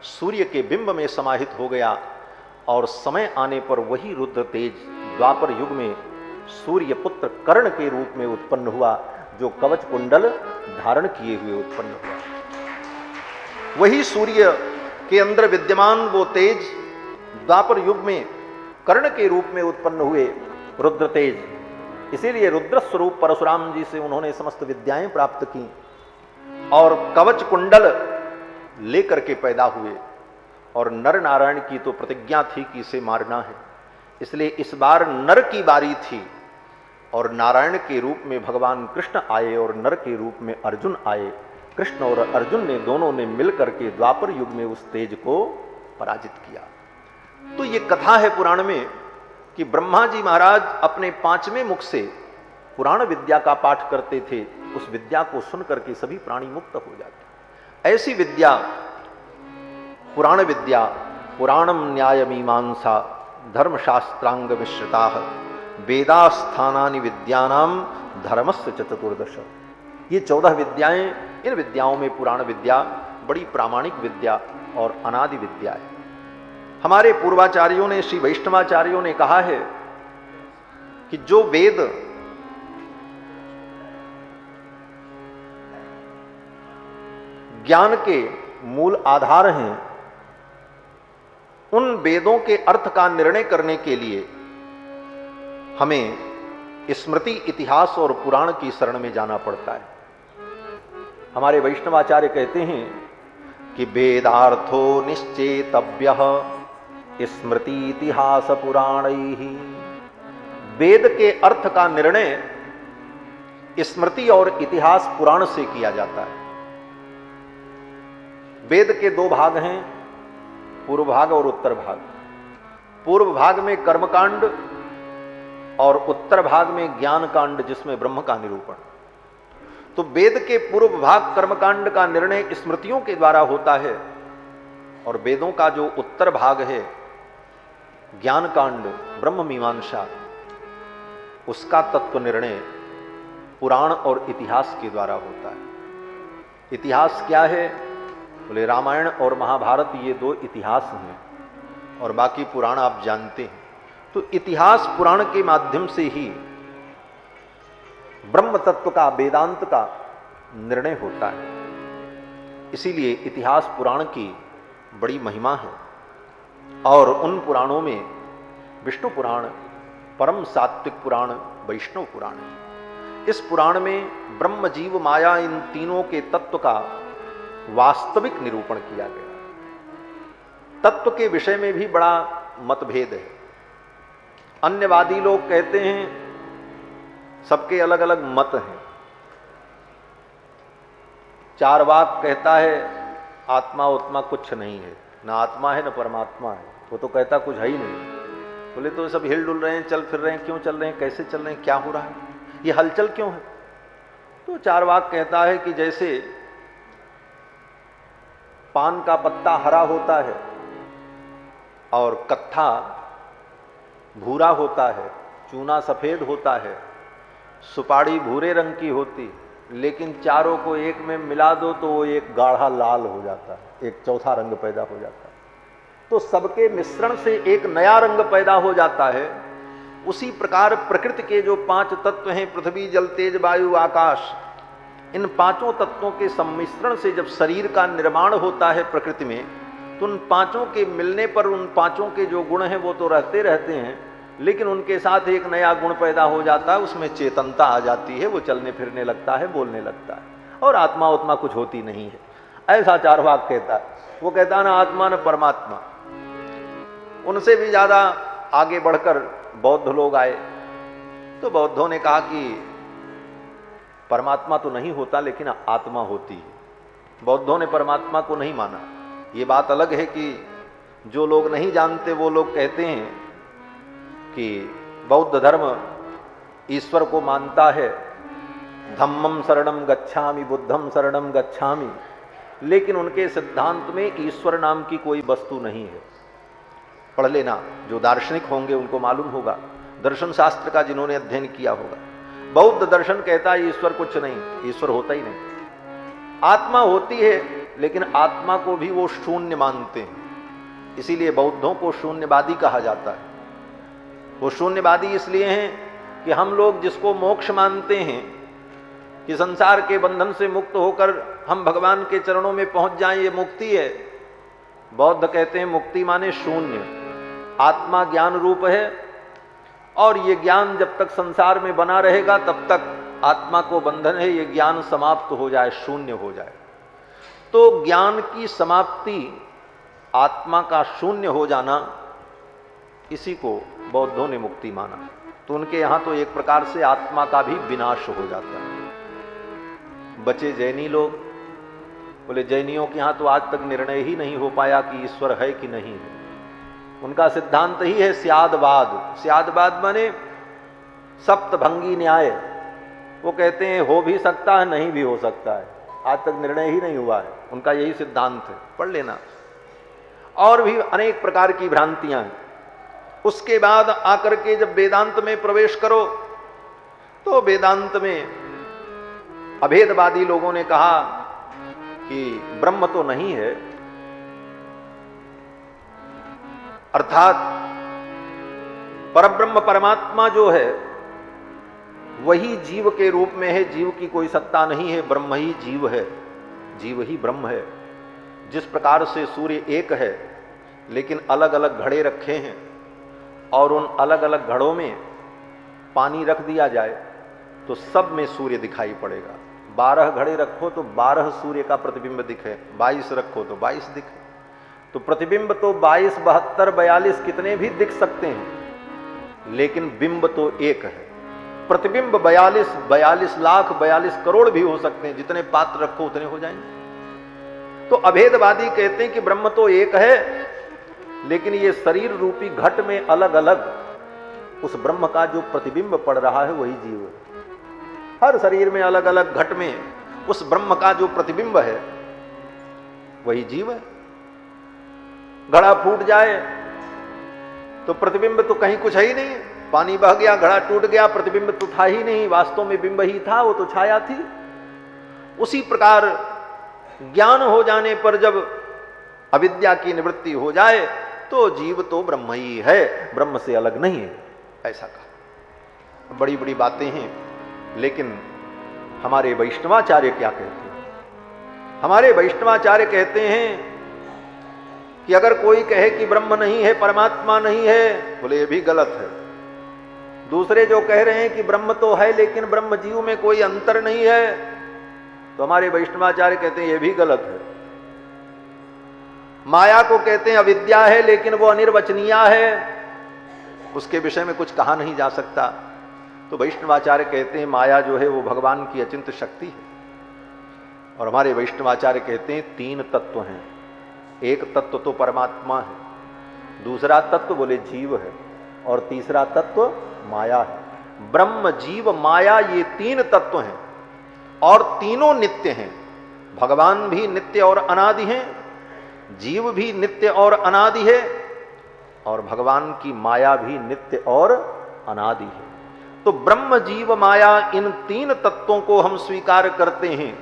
सूर्य के बिंब में समाहित हो गया। और समय आने पर वही रुद्र तेज द्वापर युग में सूर्य पुत्र कर्ण के रूप में उत्पन्न हुआ, जो कवच कुंडल धारण किए हुए उत्पन्न हुआ। वही सूर्य के अंदर विद्यमान वो तेज द्वापर युग में कर्ण के रूप में उत्पन्न हुए रुद्र तेज। इसीलिए रुद्र स्वरूप परशुराम जी से उन्होंने समस्त विद्याएं प्राप्त की और कवच कुंडल लेकर के पैदा हुए। और नर नारायण की तो प्रतिज्ञा थी कि इसे मारना है, इसलिए इस बार नर की बारी थी और नारायण के रूप में भगवान कृष्ण आए और नर के रूप में अर्जुन आए। कृष्ण और अर्जुन ने दोनों ने मिलकर के द्वापर युग में उस तेज को पराजित किया। तो ये कथा है पुराण में कि ब्रह्मा जी महाराज अपने 5वें मुख से पुराण विद्या का पाठ करते थे। उस विद्या को सुन करके सभी प्राणी मुक्त हो जाते। ऐसी विद्या पुराण विद्या, पुराणम न्याय मीमांसा धर्मशास्त्रांग मिश्रिता वेदास्थानानि विद्यानाम धर्मस्य चतुर्दश। ये 14 विद्याएं, इन विद्याओं में पुराण विद्या बड़ी प्रामाणिक विद्या और अनादि विद्या है। हमारे पूर्वाचार्यों ने, श्री वैष्णवाचार्यों ने कहा है कि जो वेद ज्ञान के मूल आधार हैं, उन वेदों के अर्थ का निर्णय करने के लिए हमें स्मृति, इतिहास और पुराण की शरण में जाना पड़ता है। हमारे वैष्णवाचार्य कहते हैं कि वेदार्थो निश्चेतव्यः स्मृति इतिहास पुराणैहि। वेद के अर्थ का निर्णय स्मृति और इतिहास पुराण से किया जाता है। वेद के 2 भाग हैं, पूर्व भाग और उत्तर भाग। पूर्व भाग में कर्मकांड और उत्तर भाग में ज्ञान कांड, जिसमें ब्रह्म का निरूपण। तो वेद के पूर्व भाग कर्मकांड का निर्णय स्मृतियों के द्वारा होता है और वेदों का जो उत्तर भाग है ज्ञान कांड, ब्रह्म मीमांसा, उसका तत्व निर्णय पुराण और इतिहास के द्वारा होता है। इतिहास क्या है? बोले रामायण और महाभारत, ये 2 इतिहास हैं और बाकी पुराण आप जानते हैं। तो इतिहास पुराण के माध्यम से ही ब्रह्म तत्व का, वेदांत का निर्णय होता है। इसीलिए इतिहास पुराण की बड़ी महिमा है। और उन पुराणों में विष्णु पुराण, परम सात्विक पुराण, वैष्णव पुराण है। इस पुराण में ब्रह्म, जीव, माया, इन तीनों के तत्व का वास्तविक निरूपण किया गया। तत्व के विषय में भी बड़ा मतभेद है। अन्यवादी लोग कहते हैं, सबके अलग अलग मत हैं। चारवाक कहता है आत्मा उत्मा कुछ नहीं है, ना आत्मा है ना परमात्मा है, वो तो कहता कुछ है ही नहीं। बोले तो सब हिल डुल रहे हैं, चल फिर रहे हैं, क्यों चल रहे हैं, कैसे चल रहे हैं, क्या हो रहा है, ये हलचल क्यों है? तो चारवाक कहता है कि जैसे पान का पत्ता हरा होता है और कत्था भूरा होता है, चूना सफेद होता है, सुपारी भूरे रंग की होती, लेकिन चारों को एक में मिला दो तो वो एक गाढ़ा लाल हो जाता है, एक चौथा रंग पैदा हो जाता है। तो सबके मिश्रण से एक नया रंग पैदा हो जाता है। उसी प्रकार प्रकृति के जो 5 तत्व हैं, पृथ्वी, जल, तेज, वायु, आकाश, इन 5 तत्वों के सम्मिश्रण से जब शरीर का निर्माण होता है प्रकृति में, तो उन 5 के मिलने पर उन 5 के जो गुण हैं वो तो रहते रहते हैं, लेकिन उनके साथ एक नया गुण पैदा हो जाता है, उसमें चेतनता आ जाती है, वो चलने फिरने लगता है, बोलने लगता है, और आत्मा उत्मा कुछ होती नहीं है। ऐसा चारवाक कहता है। वो कहता है ना आत्मा न परमात्मा। उनसे भी ज्यादा आगे बढ़कर बौद्ध लोग आए, तो बौद्धों ने कहा कि परमात्मा तो नहीं होता लेकिन आत्मा होती है। बौद्धों ने परमात्मा को नहीं माना। ये बात अलग है कि जो लोग नहीं जानते वो लोग कहते हैं कि बौद्ध धर्म ईश्वर को मानता है धम्मम शरणम गच्छामि, बुद्धम शरणम गच्छामि, लेकिन उनके सिद्धांत में ईश्वर नाम की कोई वस्तु नहीं है। पढ़ लेना, जो दार्शनिक होंगे उनको मालूम होगा, दर्शन शास्त्र का जिन्होंने अध्ययन किया होगा। बौद्ध दर्शन कहता है ईश्वर कुछ नहीं, ईश्वर होता ही नहीं। आत्मा होती है, लेकिन आत्मा को भी वो शून्य मानते हैं, इसीलिए बौद्धों को शून्यवादी कहा जाता है। वो शून्यवादी इसलिए हैं कि हम लोग जिसको मोक्ष मानते हैं कि संसार के बंधन से मुक्त होकर हम भगवान के चरणों में पहुंच जाएं, ये मुक्ति है। बौद्ध कहते हैं मुक्ति माने शून्य। आत्मा ज्ञान रूप है और ये ज्ञान जब तक संसार में बना रहेगा तब तक आत्मा को बंधन है, ये ज्ञान समाप्त हो जाए, शून्य हो जाए। तो ज्ञान की समाप्ति, आत्मा का शून्य हो जाना, इसी को बौद्धों ने मुक्ति माना। तो उनके यहां तो एक प्रकार से आत्मा का भी विनाश हो जाता है। बचे जैनी लोग, बोले जैनियों के यहां तो आज तक निर्णय ही नहीं हो पाया कि ईश्वर है कि नहीं है। उनका सिद्धांत ही है स्यादवाद। स्यादवाद माने सप्तभंगी न्याय। वो कहते हैं हो भी सकता है, नहीं भी हो सकता है, आज तक निर्णय ही नहीं हुआ है। उनका यही सिद्धांत है, पढ़ लेना। और भी अनेक प्रकार की भ्रांतियां हैं। उसके बाद आकर के जब वेदांत में प्रवेश करो तो वेदांत में अभेदवादी लोगों ने कहा कि ब्रह्म तो नहीं है, अर्थात परब्रह्म परमात्मा जो है वही जीव के रूप में है, जीव की कोई सत्ता नहीं है, ब्रह्म ही जीव है, जीव ही ब्रह्म है। जिस प्रकार से सूर्य एक है लेकिन अलग अलग घड़े रखे हैं और उन अलग अलग घड़ों में पानी रख दिया जाए तो सब में सूर्य दिखाई पड़ेगा। 12 घड़े रखो तो 12 सूर्य का प्रतिबिंब दिखे, 22 रखो तो 22 दिखे। तो प्रतिबिंब तो 22, 72, 42 कितने भी दिख सकते हैं, लेकिन बिंब तो एक है। प्रतिबिंब 42 लाख 42 करोड़ भी हो सकते हैं, जितने पात्र रखो उतने हो जाएंगे। तो अभेदवादी कहते हैं कि ब्रह्म तो एक है, लेकिन ये शरीर रूपी घट में अलग अलग उस ब्रह्म का जो प्रतिबिंब पड़ रहा है वही जीव है। हर शरीर में अलग अलग घट में उस ब्रह्म का जो प्रतिबिंब है वही जीव है। घड़ा फूट जाए तो प्रतिबिंब तो कहीं कुछ है ही नहीं, पानी बह गया, घड़ा टूट गया, प्रतिबिंब तो था ही नहीं, वास्तव में बिंब ही था, वो तो छाया थी। उसी प्रकार ज्ञान हो जाने पर जब अविद्या की निवृत्ति हो जाए तो जीव तो ब्रह्म ही है, ब्रह्म से अलग नहीं है, ऐसा कहा। बड़ी बड़ी बातें हैं, लेकिन हमारे वैष्णवाचार्य क्या कहते हैं? हमारे वैष्णवाचार्य कहते हैं कि अगर कोई कहे कि ब्रह्म नहीं है, परमात्मा नहीं है, बोले ये भी गलत है। दूसरे जो कह रहे हैं कि ब्रह्म तो है लेकिन ब्रह्म जीव में कोई अंतर नहीं है, तो हमारे वैष्णवाचार्य कहते हैं ये भी गलत है। माया को कहते हैं अविद्या है लेकिन वो अनिर्वचनीय है, उसके विषय में कुछ कहा नहीं जा सकता। तो वैष्णवाचार्य कहते हैं माया जो है वो भगवान की अचिंत्य शक्ति है। और हमारे वैष्णवाचार्य कहते हैं 3 तत्व हैं, एक तत्व तो परमात्मा है, दूसरा तत्व बोले जीव है, और तीसरा तत्व माया है। ब्रह्म जीव माया ये 3 तत्व हैं और तीनों नित्य हैं। भगवान भी नित्य और अनादि हैं, जीव भी नित्य और अनादि है, और भगवान की माया भी नित्य और अनादि है। तो ब्रह्म जीव माया इन 3 तत्वों को हम स्वीकार करते हैं।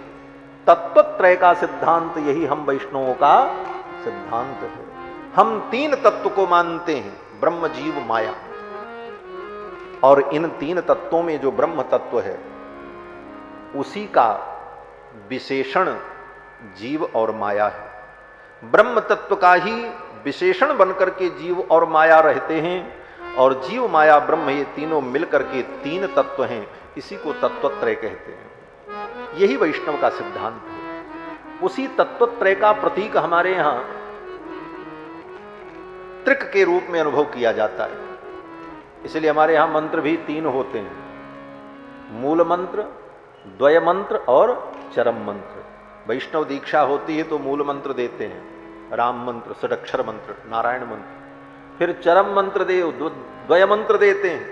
तत्वत्रय का सिद्धांत यही हम वैष्णवों का सिद्धांत है। हम 3 तत्व को मानते हैं, ब्रह्म जीव माया, और इन 3 तत्वों में जो ब्रह्म तत्व है उसी का विशेषण जीव और माया है। ब्रह्म तत्व का ही विशेषण बनकर के जीव और माया रहते हैं, और जीव माया ब्रह्म ये तीनों मिलकर के 3 तत्व हैं, इसी को तत्वत्रय कहते हैं। यही वैष्णव का सिद्धांत है। उसी तत्वत्रय का प्रतीक हमारे यहां त्रिक के रूप में अनुभव किया जाता है। इसलिए हमारे यहां मंत्र भी 3 होते हैं, मूल मंत्र, द्वय मंत्र और चरम मंत्र। वैष्णव दीक्षा होती है तो मूल मंत्र देते हैं, राम मंत्र, षडक्षर मंत्र, नारायण मंत्र। फिर चरम मंत्र द्वय मंत्र देते हैं,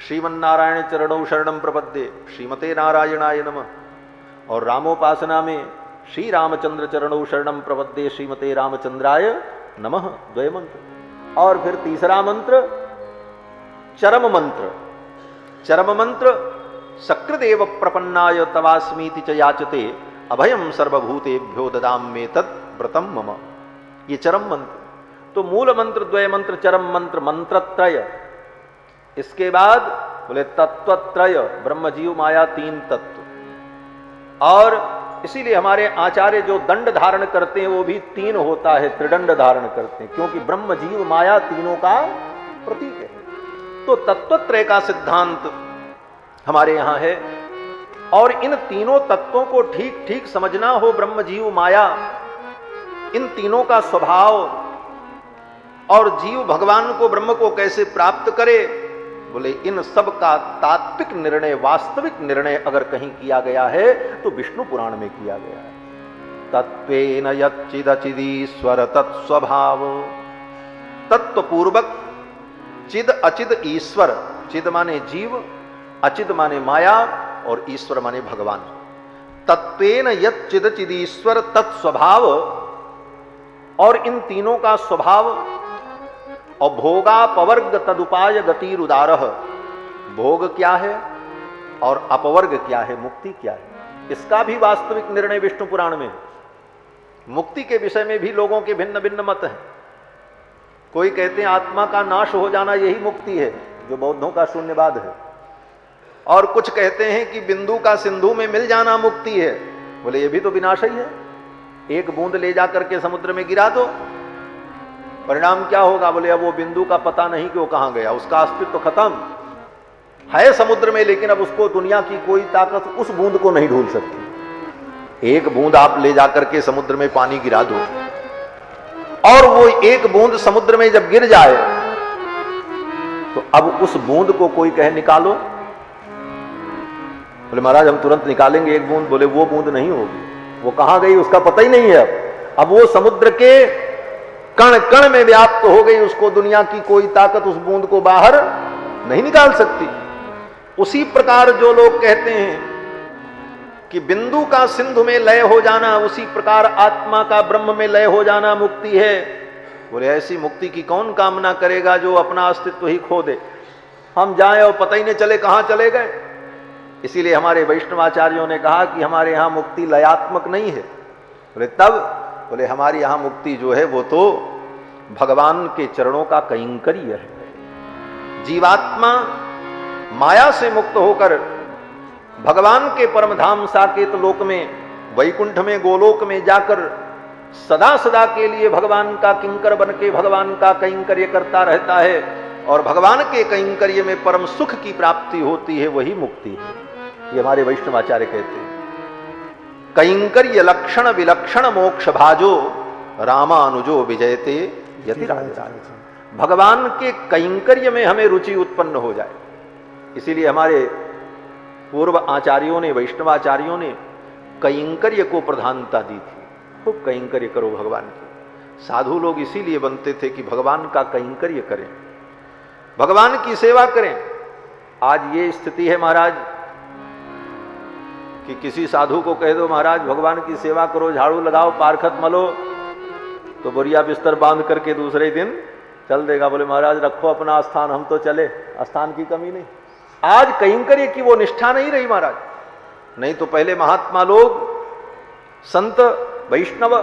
श्रीमन्नारायण चरणौ शरणं प्रपद्ये श्रीमते नारायणाय नमः। और रामोपासना में श्री रामचंद्र चरणौ शरणं प्रपद्ये श्रीमते रामचंद्राय नमः, द्वय मंत्र। और फिर तीसरा मंत्र चरम मंत्र। चरम मंत्र सकृदेव प्रपन्नाय तवास्मीति च याचते अभयम सर्वभूतेभ्यो ददाम्ये तत् व्रतम मम। ये चरम मंत्र। तो मूल मंत्र, द्वय मंत्र, चरम मंत्र, मंत्रत्रय। इसके बाद बोले तत्वत्रय, ब्रह्म जीव माया तीन तत्व। और इसीलिए हमारे आचार्य जो दंड धारण करते हैं वो भी तीन होता है, त्रिदंड धारण करते हैं, क्योंकि ब्रह्म जीव माया तीनों का प्रतीक है। तो तत्वत्रय का सिद्धांत हमारे यहां है। और इन तीनों तत्वों को ठीक ठीक समझना हो, ब्रह्म जीव माया, इन तीनों का स्वभाव, और जीव भगवान को, ब्रह्म को कैसे प्राप्त करे, बोले इन सब का तात्विक निर्णय, वास्तविक निर्णय अगर कहीं किया गया है तो विष्णु पुराण में किया गया है। तत्वेन यच्चिदचिदीश्वर तत्स्वभाव। तत्व पूर्वक चिद अचिद ईश्वर, चिद माने जीव, अचिद माने माया, और ईश्वर माने भगवान। तत्वेन यच्चिदचिदीश्वर तत्स्वभाव, और इन तीनों का स्वभाव। और भोगापवर्ग तदुपाय गतिरुदारः। भोग क्या है और अपवर्ग क्या है, मुक्ति क्या है, इसका भी वास्तविक निर्णय विष्णु पुराण में है। मुक्ति के विषय में भी लोगों के भिन्न भिन्न मत हैं। कोई कहते हैं आत्मा का नाश हो जाना यही मुक्ति है, जो बौद्धों का शून्यवाद है। और कुछ कहते हैं कि बिंदु का सिंधु में मिल जाना मुक्ति है। बोले ये भी तो विनाश ही है। एक बूंद ले जाकर के समुद्र में गिरा दो, परिणाम क्या होगा? बोले अब वो बिंदु का पता नहीं कि वो कहां गया, उसका अस्तित्व खत्म है समुद्र में, लेकिन अब उसको दुनिया की कोई ताकत उस बूंद को नहीं ढूंढ सकती। एक बूंद आप ले जाकर के समुद्र में पानी गिरा दो, और वो एक बूंद समुद्र में जब गिर जाए तो अब उस बूंद को कोई कहे निकालो, बोले महाराज हम तुरंत निकालेंगे एक बूंद। बोले वो बूंद नहीं होगी, वो कहां गई उसका पता ही नहीं है। अब वो समुद्र के कण कण में व्याप्त हो गई, उसको दुनिया की कोई ताकत उस बूंद को बाहर नहीं निकाल सकती। उसी प्रकार जो लोग कहते हैं कि बिंदु का सिंधु में लय हो जाना, उसी प्रकार आत्मा का ब्रह्म में लय हो जाना मुक्ति है। बोले ऐसी मुक्ति की कौन कामना करेगा जो अपना अस्तित्व ही खो दे। हम जाएं और पता ही नहीं चले कहां चले गए। इसीलिए हमारे वैष्णवाचार्यों ने कहा कि हमारे यहां मुक्ति लयात्मक नहीं है। बोले तब, बोले हमारी यहां मुक्ति जो है वो तो भगवान के चरणों का कैंकर्य है। जीवात्मा माया से मुक्त होकर भगवान के परम धाम साकेत लोक में, वैकुंठ में, गोलोक में जाकर सदा सदा के लिए भगवान का किंकर बन के भगवान का कैंकर्य करता रहता है, और भगवान के कैंकर्य में परम सुख की प्राप्ति होती है, वही मुक्ति है। ये हमारे वैष्णवाचार्य कहते हैं। कैंकर्य लक्षण विलक्षण मोक्ष भाजो रामानुजो विजयते यति राज। भगवान के कैंकर्य में हमें रुचि उत्पन्न हो जाए। इसीलिए हमारे पूर्व आचार्यों ने, वैष्णवाचार्यों ने कैंकर्य को प्रधानता दी थी। खूब कैंकर्य करो भगवान की। साधु लोग इसीलिए बनते थे कि भगवान का कैंकर्य करें, भगवान की सेवा करें। आज ये स्थिति है महाराज कि किसी साधु को कह दो महाराज भगवान की सेवा करो, झाड़ू लगाओ, पारखत मलो, तो बोरिया बिस्तर बांध करके दूसरे दिन चल देगा। बोले महाराज रखो अपना स्थान, हम तो चले, स्थान की कमी नहीं। आज कैंकर्य की वो निष्ठा नहीं रही महाराज। नहीं तो पहले महात्मा लोग, संत वैष्णव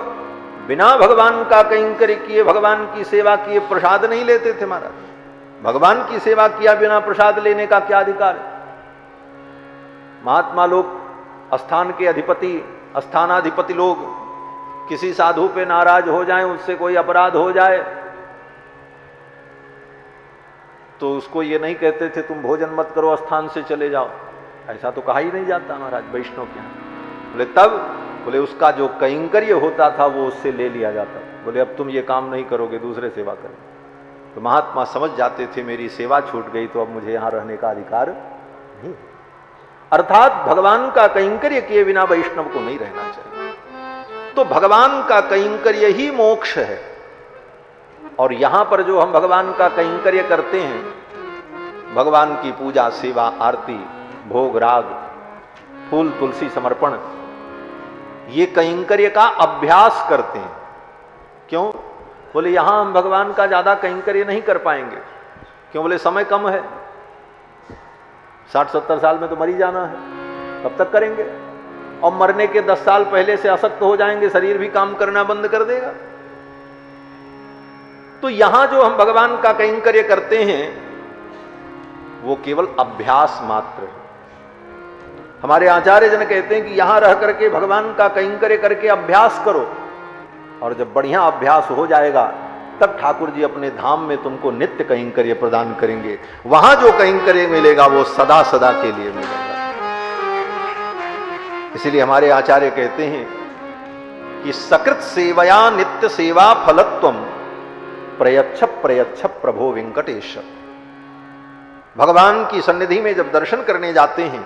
बिना भगवान का कैंकर्य किए, भगवान की सेवा किए प्रसाद नहीं लेते थे महाराज। भगवान की सेवा किया बिना प्रसाद लेने का क्या अधिकार है? महात्मा लोग, स्थान के अधिपति, स्थानाधिपति लोग किसी साधु पे नाराज हो जाएं, उससे कोई अपराध हो जाए तो उसको ये नहीं कहते थे तुम भोजन मत करो, स्थान से चले जाओ। ऐसा तो कहा ही नहीं जाता महाराज वैष्णव के यहाँ। बोले तब, बोले उसका जो कैंकर्य होता था वो उससे ले लिया जाता था। बोले अब तुम ये काम नहीं करोगे, दूसरे सेवा करो। तो महात्मा समझ जाते थे मेरी सेवा छूट गई तो अब मुझे यहां रहने का अधिकार नहीं। अर्थात भगवान का कैंकर्य किए बिना वैष्णव को नहीं रहना चाहिए। तो भगवान का कैंकर्य ही मोक्ष है। और यहां पर जो हम भगवान का कैंकर्य करते हैं भगवान की पूजा, सेवा, आरती, भोग, राग, फूल, तुलसी समर्पण, ये कैंकर्य का अभ्यास करते हैं। क्यों? बोले यहां हम भगवान का ज्यादा कैंकर्य नहीं कर पाएंगे। क्यों? बोले समय कम है, 60-70 साल में तो मर ही जाना है, कब तक करेंगे? और मरने के 10 साल पहले से असक्त हो जाएंगे, शरीर भी काम करना बंद कर देगा। तो यहां जो हम भगवान का कैंकर्य करते हैं वो केवल अभ्यास मात्र है। हमारे आचार्य जन कहते हैं कि यहां रह करके भगवान का कैंकर्य करके अभ्यास करो, और जब बढ़िया अभ्यास हो जाएगा तब ठाकुर जी अपने धाम में तुमको नित्य कैंकर्य प्रदान करेंगे। वहां जो कैंकर्य मिलेगा वो सदा सदा के लिए मिलेगा। इसीलिए हमारे आचार्य कहते हैं कि सकृत सेवया नित्य सेवा फलत्वम प्रयच्छ प्रयच्छ प्रभो वेंकटेश। भगवान की सन्निधि में जब दर्शन करने जाते हैं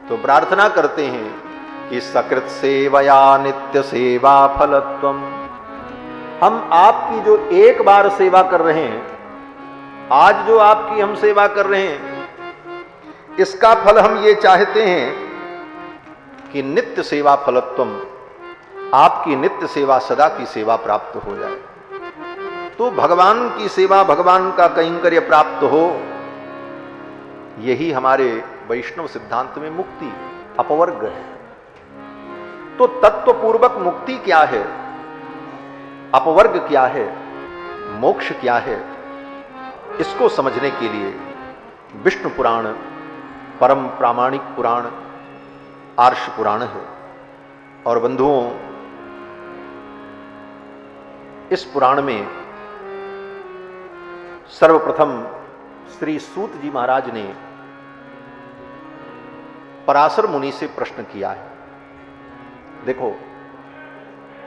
तो प्रार्थना करते हैं कि सकृत सेवया नित्य सेवा फलत्वम। हम आपकी जो एक बार सेवा कर रहे हैं, आज जो आपकी हम सेवा कर रहे हैं, इसका फल हम ये चाहते हैं कि नित्य सेवा फलत्वम, आपकी नित्य सेवा, सदा की सेवा प्राप्त हो जाए। तो भगवान की सेवा, भगवान का कैंकर्य प्राप्त हो, यही हमारे वैष्णव सिद्धांत में मुक्ति, अपवर्ग है। तो तत्वपूर्वक मुक्ति क्या है, अपवर्ग क्या है, मोक्ष क्या है, इसको समझने के लिए विष्णु पुराण परम प्रामाणिक पुराण, आर्ष पुराण है। और बंधुओं, इस पुराण में सर्वप्रथम श्री सूत जी महाराज ने पराशर मुनि से प्रश्न किया है। देखो,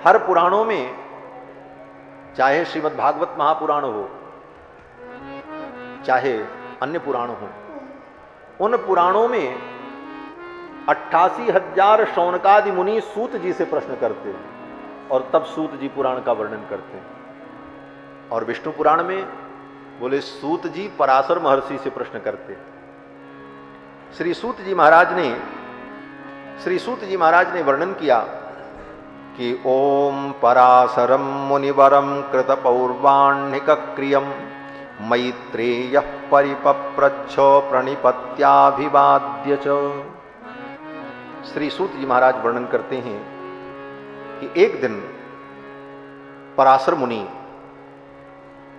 हर पुराणों में, चाहे श्रीमद् भागवत महापुराण हो, चाहे अन्य पुराण हो, उन पुराणों में 88,000 शौनकादि मुनि सूत जी से प्रश्न करते हैं और तब सूत जी पुराण का वर्णन करते हैं। और विष्णु पुराण में बोले सूत जी पराशर महर्षि से प्रश्न करते हैं। श्री सूत जी महाराज ने वर्णन किया कि ओम पराशरम मुनिवरम कृत पौर्वाण्यक क्रियम मैत्रेय परिपप्रच्छ प्रणिपत्याभिवाद्य च। श्री सूत जी महाराज वर्णन करते हैं कि एक दिन पराशर मुनि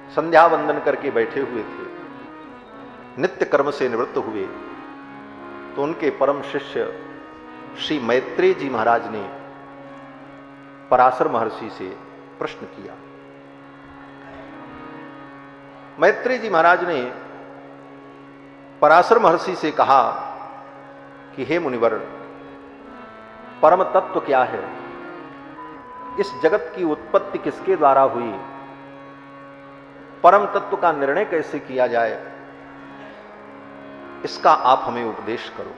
संध्या वंदन करके बैठे हुए थे, नित्य कर्म से निवृत्त हुए, तो उनके परम शिष्य श्री मैत्रेय जी महाराज ने पराशर महर्षि से प्रश्न किया। मैत्रेय जी महाराज ने पराशर महर्षि से कहा कि हे मुनिवर, परम तत्व क्या है, इस जगत की उत्पत्ति किसके द्वारा हुई, परम तत्व का निर्णय कैसे किया जाए, इसका आप हमें उपदेश करो।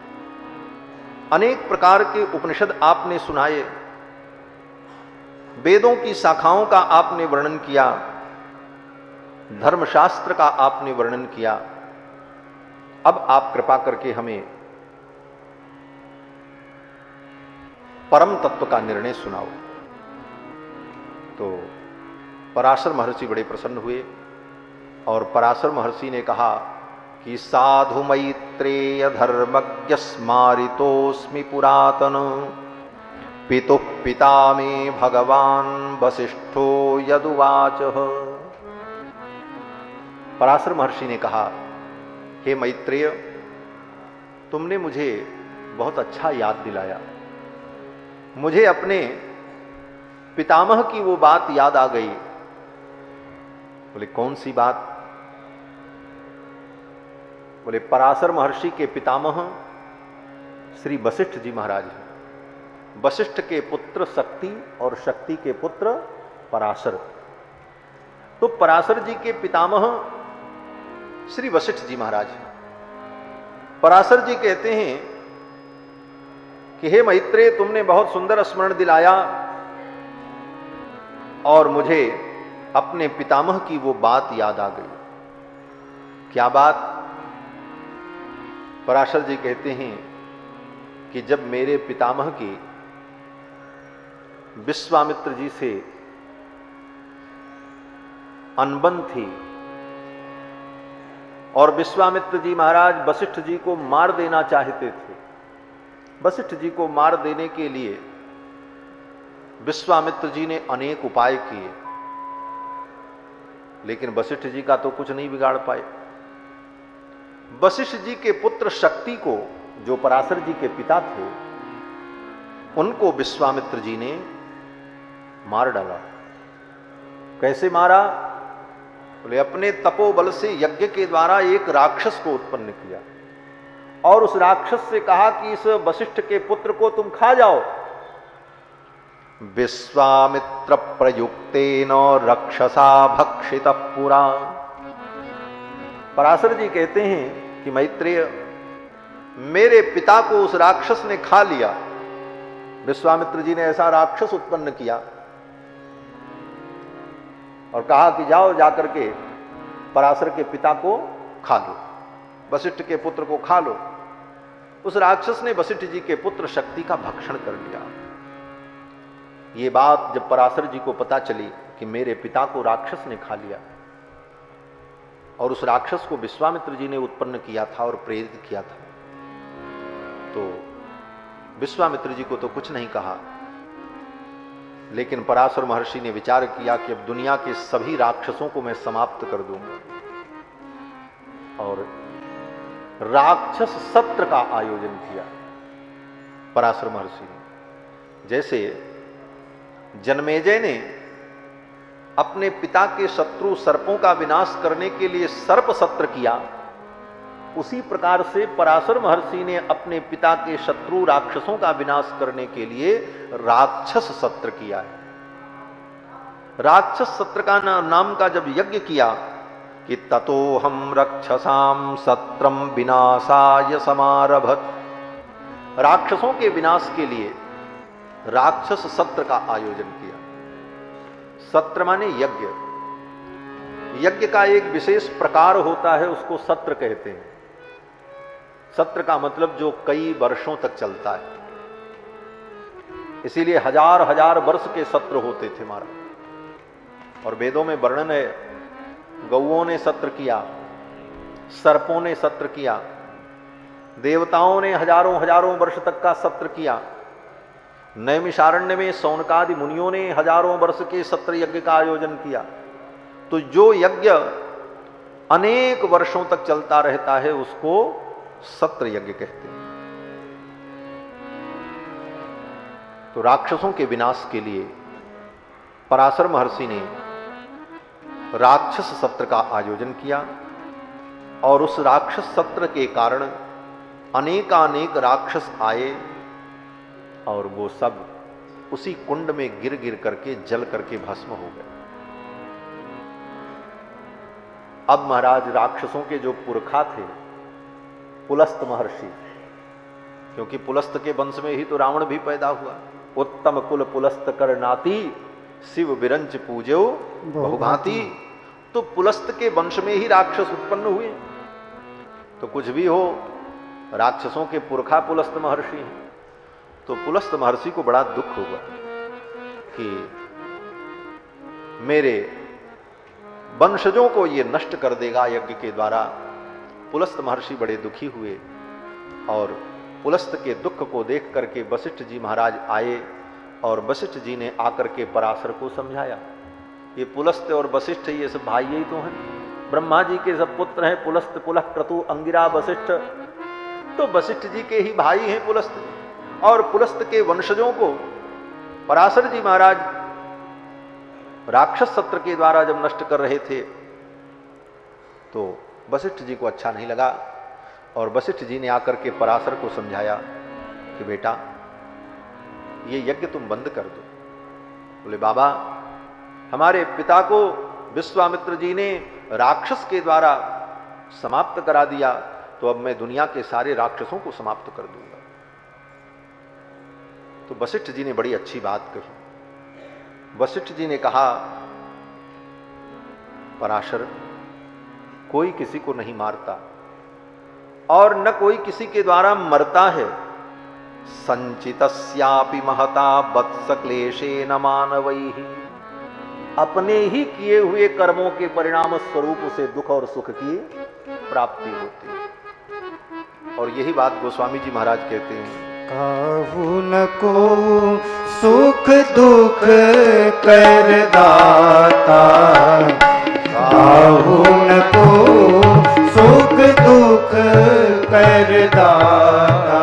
अनेक प्रकार के उपनिषद आपने सुनाए, वेदों की शाखाओं का आपने वर्णन किया, धर्मशास्त्र का आपने वर्णन किया, अब आप कृपा करके हमें परम तत्व का निर्णय सुनाओ। तो पराशर महर्षि बड़े प्रसन्न हुए और पराशर महर्षि ने कहा कि साधु मैत्रेय धर्मज्ञ स्मारितोस्मि पुरातन पितुः पिता मे भगवान वसिष्ठो यदुवाच। पराशर महर्षि ने कहा, हे मैत्रेय, तुमने मुझे बहुत अच्छा याद दिलाया, मुझे अपने पितामह की वो बात याद आ गई। बोले कौन सी बात? बोले पराशर महर्षि के पितामह श्री वशिष्ठ जी महाराज हैं। वशिष्ठ के पुत्र शक्ति और शक्ति के पुत्र पराशर। तो पराशर जी के पितामह श्री वशिष्ठ जी महाराज हैं। पराशर जी कहते हैं कि हे मैत्रेय, तुमने बहुत सुंदर स्मरण दिलाया और मुझे अपने पितामह की वो बात याद आ गई। क्या बात? पराशर जी कहते हैं कि जब मेरे पितामह की विश्वामित्र जी से अनबन थी और विश्वामित्र जी महाराज वशिष्ठ जी को मार देना चाहते थे, वशिष्ठ जी को मार देने के लिए विश्वामित्र जी ने अनेक उपाय किए, लेकिन वशिष्ठ जी का तो कुछ नहीं बिगाड़ पाए। वशिष्ठ जी के पुत्र शक्ति को, जो पराशर जी के पिता थे, उनको विश्वामित्र जी ने मार डाला। कैसे मारा? बोले अपने तपोबल से यज्ञ के द्वारा एक राक्षस को उत्पन्न किया और उस राक्षस से कहा कि इस वशिष्ठ के पुत्र को तुम खा जाओ। विश्वामित्र प्रयुक्तेन रक्षसा भक्षित पुरा। पराशर जी कहते हैं कि मैत्रेय, मेरे पिता को उस राक्षस ने खा लिया। विश्वामित्र जी ने ऐसा राक्षस उत्पन्न किया और कहा कि जाओ जाकर के पराशर के पिता को खा लो, वशिष्ठ के पुत्र को खा लो। उस राक्षस ने वशिष्ठ जी के पुत्र शक्ति का भक्षण कर लिया। ये बात जब पराशर जी को पता चली कि मेरे पिता को राक्षस ने खा लिया और उस राक्षस को विश्वामित्र जी ने उत्पन्न किया था और प्रेरित किया था, तो विश्वामित्र जी को तो कुछ नहीं कहा, लेकिन पराशर महर्षि ने विचार किया कि अब दुनिया के सभी राक्षसों को मैं समाप्त कर दूंगा और राक्षस सत्र का आयोजन किया पराशर महर्षि ने। जैसे जनमेजय ने अपने पिता के शत्रु सर्पों का विनाश करने के लिए सर्प सत्र किया, उसी प्रकार से पराशर महर्षि ने अपने पिता के शत्रु राक्षसों का विनाश करने के लिए राक्षस सत्र किया है। राक्षस सत्र का नाम का जब यज्ञ किया कि ततो हम रक्षसाम सत्रम विनाशाय समारभत, राक्षसों के विनाश के लिए राक्षस सत्र का आयोजन किया। सत्र माने यज्ञ, यज्ञ का एक विशेष प्रकार होता है, उसको सत्र कहते हैं। सत्र का मतलब जो कई वर्षों तक चलता है, इसीलिए हजार हजार वर्ष के सत्र होते थे महाराज। और वेदों में वर्णन है, गौओं ने सत्र किया, सर्पों ने सत्र किया, देवताओं ने हजारों हजारों वर्ष तक का सत्र किया। नैमिषारण्य में सौनकादि मुनियों ने हजारों वर्ष के सत्र यज्ञ का आयोजन किया। तो जो यज्ञ अनेक वर्षों तक चलता रहता है उसको सत्र यज्ञ कहते हैं। तो राक्षसों के विनाश के लिए पराशर महर्षि ने राक्षस सत्र का आयोजन किया और उस राक्षस सत्र के कारण अनेकानेक राक्षस आए और वो सब उसी कुंड में गिर गिर करके जल करके भस्म हो गए। अब महाराज राक्षसों के जो पुरखा थे पुलस्त महर्षि, क्योंकि पुलस्त के वंश में ही तो रावण भी पैदा हुआ, उत्तम कुल पुलस्त कर नाती शिव बिरंच पूज्यो बहुभांति। तो पुलस्त के वंश में ही राक्षस उत्पन्न हुए। तो कुछ भी हो, राक्षसों के पुरखा पुलस्त महर्षि हैं। तो पुलस्त महर्षि को बड़ा दुख हुआ कि मेरे वंशजों को ये नष्ट कर देगा यज्ञ के द्वारा। पुलस्त महर्षि बड़े दुखी हुए और पुलस्त के दुख को देख करके वशिष्ठ जी महाराज आए और वशिष्ठ जी ने आकर के पराशर को समझाया। ये पुलस्त और वशिष्ठ ये सब भाई ही तो हैं, ब्रह्मा जी के सब पुत्र हैं, पुलस्त पुलह क्रतु अंगिरा वशिष्ठ। तो वशिष्ठ जी के ही भाई हैं पुलस्त, और पुलस्त के वंशजों को पराशर जी महाराज राक्षस सत्र के द्वारा जब नष्ट कर रहे थे तो वशिष्ठ जी को अच्छा नहीं लगा और वशिष्ठ जी ने आकर के पराशर को समझाया कि बेटा ये यज्ञ तुम बंद कर दो। बोले बाबा, हमारे पिता को विश्वामित्र जी ने राक्षस के द्वारा समाप्त करा दिया, तो अब मैं दुनिया के सारे राक्षसों को समाप्त कर दूंगा। तो वशिष्ठ जी ने बड़ी अच्छी बात कही। वशिष्ठ जी ने कहा, पराशर, कोई किसी को नहीं मारता, और न कोई किसी के द्वारा मरता है। संचितस्यापि महता वत्स क्लेशेन मानवैहि, अपने ही किए हुए कर्मों के परिणाम स्वरूप उसे दुख और सुख की प्राप्ति होती है। और यही बात गोस्वामी जी महाराज कहते हैं, काहू न को सुख दुख कर दाता, काहू न को सुख दुख कर दाता,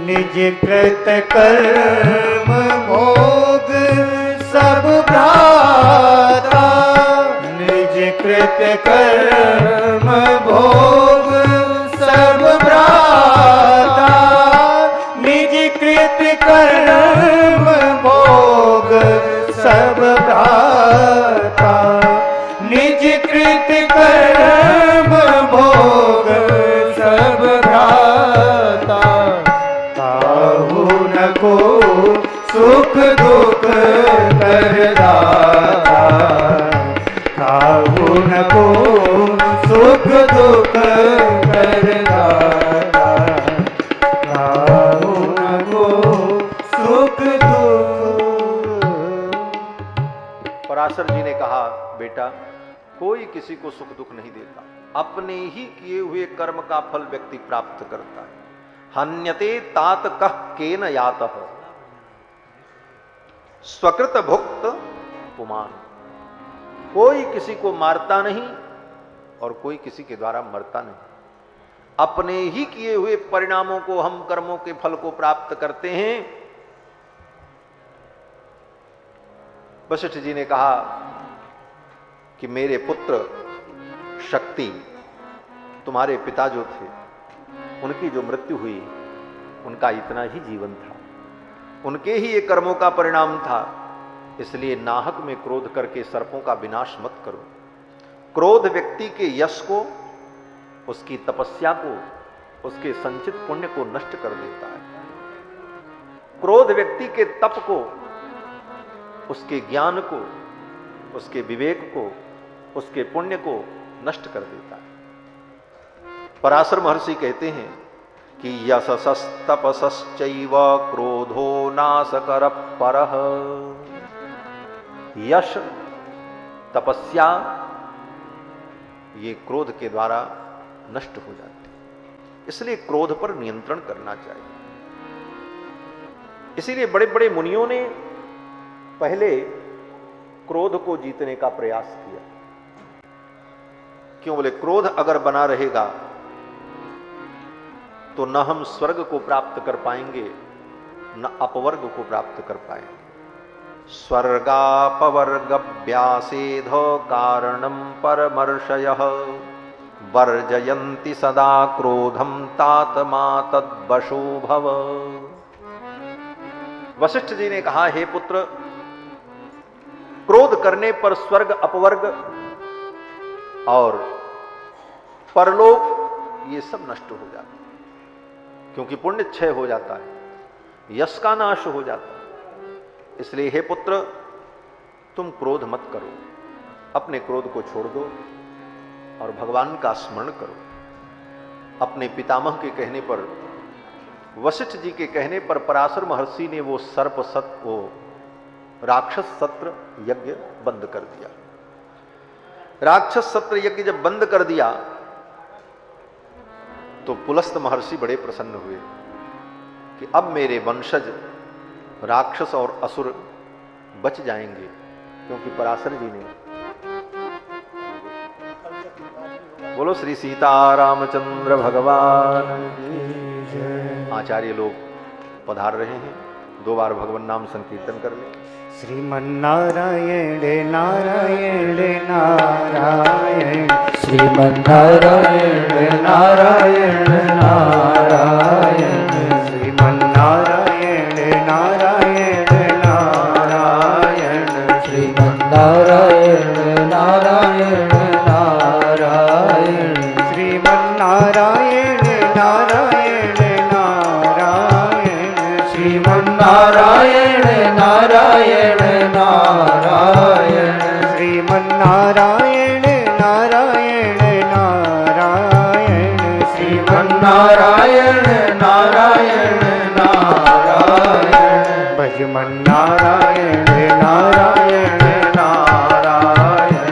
निज कृत कर्म भोग सब भ्राता, निज कृत कर्म भोग सब भ्राता, निज कृत कर्म भोग सब भ्राता, निज कृत कर्म भोग सब भ्राता, काहू न को सुख दुख कर दाता, काहू न को सुख दुख कर दाता, काहू न को सुख दुख। पराशर जी ने कहा, बेटा कोई किसी को सुख दुख नहीं देता, अपने ही किए हुए कर्म का फल व्यक्ति प्राप्त करता है। हन्यते तात कह केन यातः, स्वकृत भुक्त पुमान, कोई किसी को मारता नहीं और कोई किसी के द्वारा मरता नहीं, अपने ही किए हुए परिणामों को हम कर्मों के फल को प्राप्त करते हैं। वशिष्ठ जी ने कहा कि मेरे पुत्र शक्ति, तुम्हारे पिता जो थे उनकी जो मृत्यु हुई उनका इतना ही जीवन था, उनके ही ये कर्मों का परिणाम था, इसलिए नाहक में क्रोध करके सर्पों का विनाश मत करो। क्रोध व्यक्ति के यश को, उसकी तपस्या को, उसके संचित पुण्य को नष्ट कर देता है। क्रोध व्यक्ति के तप को, उसके ज्ञान को, उसके विवेक को, उसके पुण्य को नष्ट कर देता है। पराशर महर्षि कहते हैं कि यशस्तपसश्चैव क्रोधो नाशकर परः, यश तपस्या ये क्रोध के द्वारा नष्ट हो जाती है, इसलिए क्रोध पर नियंत्रण करना चाहिए। इसीलिए बड़े बड़े मुनियों ने पहले क्रोध को जीतने का प्रयास किया। क्यों बोले, क्रोध अगर बना रहेगा तो न हम स्वर्ग को प्राप्त कर पाएंगे न अपवर्ग को प्राप्त कर पाएंगे। स्वर्गापवर्गभ्यासेध कारणम परमर्षयः, वर्जयन्ति सदा क्रोधम तातमा तद्वशो भव। वशिष्ठ जी ने कहा, हे पुत्र, क्रोध करने पर स्वर्ग अपवर्ग और परलोक ये सब नष्ट हो जाता है, क्योंकि पुण्य क्षय हो जाता है, यश का नाश हो जाता है। इसलिए हे पुत्र, तुम क्रोध मत करो, अपने क्रोध को छोड़ दो और भगवान का स्मरण करो। अपने पितामह के कहने पर, वशिष्ठ जी के कहने पर पराशर महर्षि ने वो वो राक्षस सत्र यज्ञ बंद कर दिया। राक्षस सत्र यज्ञ जब बंद कर दिया तो पुलस्त महर्षि बड़े प्रसन्न हुए कि अब मेरे वंशज राक्षस और असुर बच जाएंगे, क्योंकि पराशर जी ने। बोलो श्री सीतारामचंद्र भगवान। आचार्य लोग पधार रहे हैं, 2 बार भगवान नाम संकीर्तन कर ले। श्रीमन्नारायण नारायण नारायण, श्रीमन्नारायण नारायण नारायण, श्रीमन्नारायण नारायण नारायण, श्रीमन्नारायण नारायण नारायण, श्रीमन्नारायण नारायण नारायण, श्रीमन्नारायण नारायण नारायण, श्रीमन्नारायण नारायण नारायण, भजमन नारायण नारायण नारायण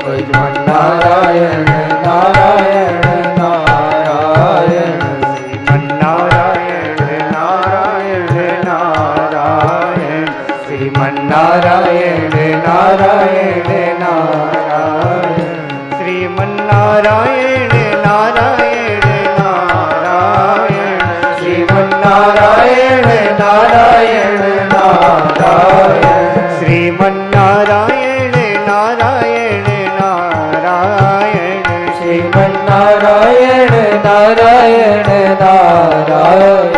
भजमन नारायण नारायण नारायण श्रीमन नारायण नारायण नारायण श्रीमन नारायण नारायण नारायण श्रीमन नारायण नारायण नारायण श्रीमन नारायण नारायण नारायण श्रीमन नारायण नारायण नारायण श्रीमन नारायण नारायण नारायण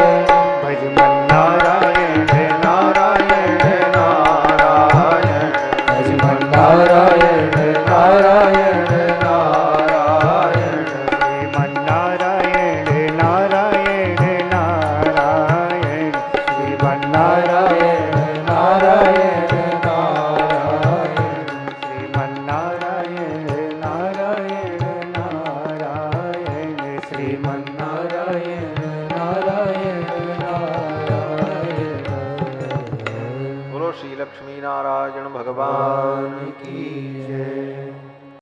भजमन नारायण नारायण नारायण भजमन नारायण नारायण नारायण श्रीमन नारायण नारायण नारायण श्रीमन नारायण नारायण नारायण श्रीमन नारायण नारायण नारायण श्रीमन नारायण नारायण नारायण बोलो श्री लक्ष्मी नारायण भगवान की जय।